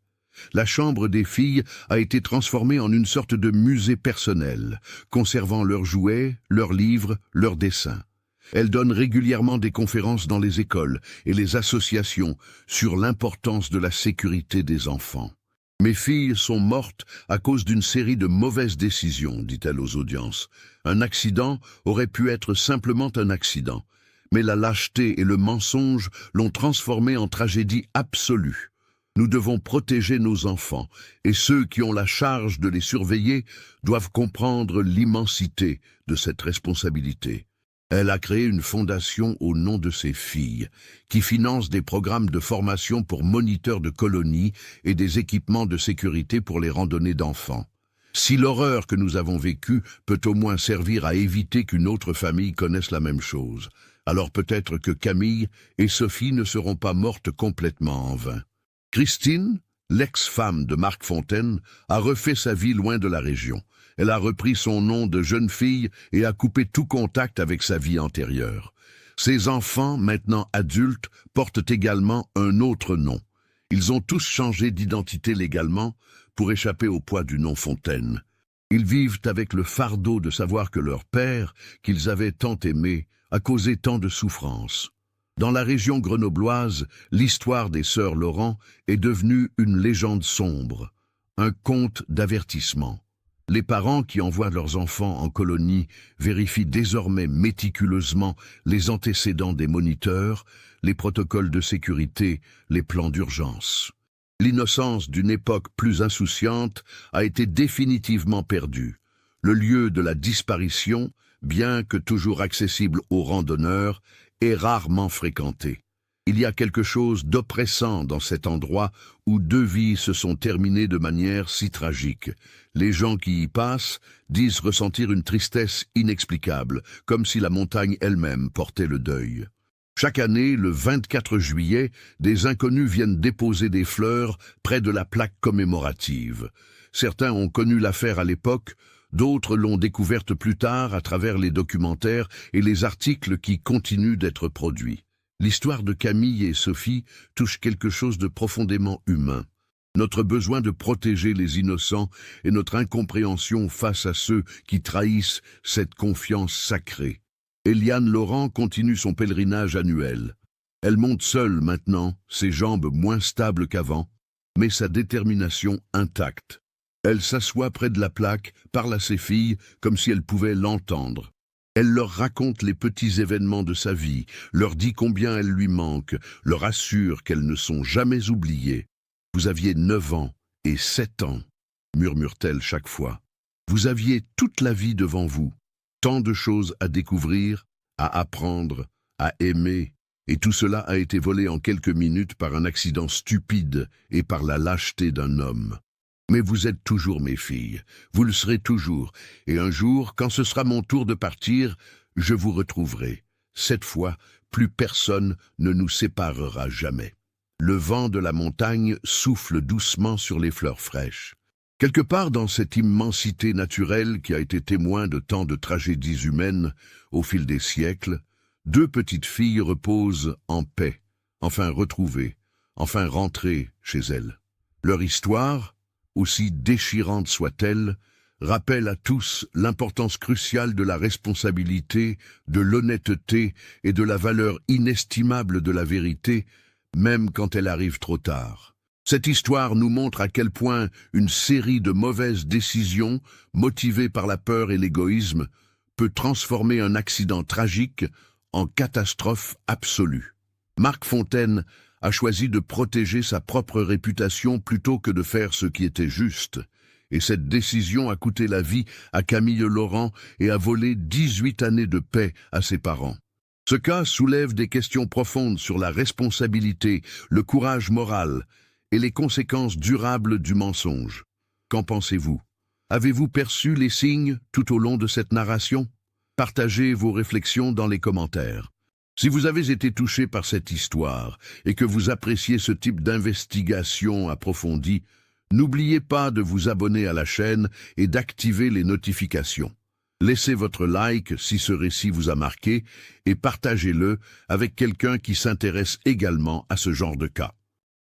La chambre des filles a été transformée en une sorte de musée personnel, conservant leurs jouets, leurs livres, leurs dessins. Elle donne régulièrement des conférences dans les écoles et les associations sur l'importance de la sécurité des enfants. « Mes filles sont mortes à cause d'une série de mauvaises décisions, dit-elle aux audiences. Un accident aurait pu être simplement un accident, mais la lâcheté et le mensonge l'ont transformée en tragédie absolue. Nous devons protéger nos enfants, et ceux qui ont la charge de les surveiller doivent comprendre l'immensité de cette responsabilité. » Elle a créé une fondation au nom de ses filles, qui finance des programmes de formation pour moniteurs de colonies et des équipements de sécurité pour les randonnées d'enfants. Si l'horreur que nous avons vécue peut au moins servir à éviter qu'une autre famille connaisse la même chose, alors peut-être que Camille et Sophie ne seront pas mortes complètement en vain. Christine, l'ex-femme de Marc Fontaine, a refait sa vie loin de la région. Elle a repris son nom de jeune fille et a coupé tout contact avec sa vie antérieure. Ses enfants, maintenant adultes, portent également un autre nom. Ils ont tous changé d'identité légalement pour échapper au poids du nom Fontaine. Ils vivent avec le fardeau de savoir que leur père, qu'ils avaient tant aimé, a causé tant de souffrances. Dans la région grenobloise, l'histoire des sœurs Laurent est devenue une légende sombre, un conte d'avertissement. Les parents qui envoient leurs enfants en colonie vérifient désormais méticuleusement les antécédents des moniteurs, les protocoles de sécurité, les plans d'urgence. L'innocence d'une époque plus insouciante a été définitivement perdue. Le lieu de la disparition, bien que toujours accessible aux randonneurs, est rarement fréquenté. Il y a quelque chose d'oppressant dans cet endroit où 2 vies se sont terminées de manière si tragique. Les gens qui y passent disent ressentir une tristesse inexplicable, comme si la montagne elle-même portait le deuil. Chaque année, le 24 juillet, des inconnus viennent déposer des fleurs près de la plaque commémorative. Certains ont connu l'affaire à l'époque, d'autres l'ont découverte plus tard à travers les documentaires et les articles qui continuent d'être produits. L'histoire de Camille et Sophie touche quelque chose de profondément humain. Notre besoin de protéger les innocents et notre incompréhension face à ceux qui trahissent cette confiance sacrée. Eliane Laurent continue son pèlerinage annuel. Elle monte seule maintenant, ses jambes moins stables qu'avant, mais sa détermination intacte. Elle s'assoit près de la plaque, parle à ses filles comme si elles pouvaient l'entendre. Elle leur raconte les petits événements de sa vie, leur dit combien elle lui manque, leur assure qu'elles ne sont jamais oubliées. « Vous aviez 9 ans et 7 ans, murmure-t-elle chaque fois. Vous aviez toute la vie devant vous, tant de choses à découvrir, à apprendre, à aimer, et tout cela a été volé en quelques minutes par un accident stupide et par la lâcheté d'un homme. Mais vous êtes toujours mes filles, vous le serez toujours, et un jour, quand ce sera mon tour de partir, je vous retrouverai. Cette fois, plus personne ne nous séparera jamais. Le vent de la montagne souffle doucement sur les fleurs fraîches. Quelque part dans cette immensité naturelle qui a été témoin de tant de tragédies humaines au fil des siècles, 2 petites filles reposent en paix, enfin retrouvées, enfin rentrées chez elles. Leur histoire, aussi déchirante soit-elle, rappelle à tous l'importance cruciale de la responsabilité, de l'honnêteté et de la valeur inestimable de la vérité, même quand elle arrive trop tard. Cette histoire nous montre à quel point une série de mauvaises décisions, motivées par la peur et l'égoïsme, peut transformer un accident tragique en catastrophe absolue. Marc Fontaine a choisi de protéger sa propre réputation plutôt que de faire ce qui était juste. Et cette décision a coûté la vie à Camille Laurent et a volé 18 années de paix à ses parents. Ce cas soulève des questions profondes sur la responsabilité, le courage moral et les conséquences durables du mensonge. Qu'en pensez-vous? Avez-vous perçu les signes tout au long de cette narration? Partagez vos réflexions dans les commentaires. Si vous avez été touché par cette histoire et que vous appréciez ce type d'investigation approfondie, n'oubliez pas de vous abonner à la chaîne et d'activer les notifications. Laissez votre like si ce récit vous a marqué et partagez-le avec quelqu'un qui s'intéresse également à ce genre de cas.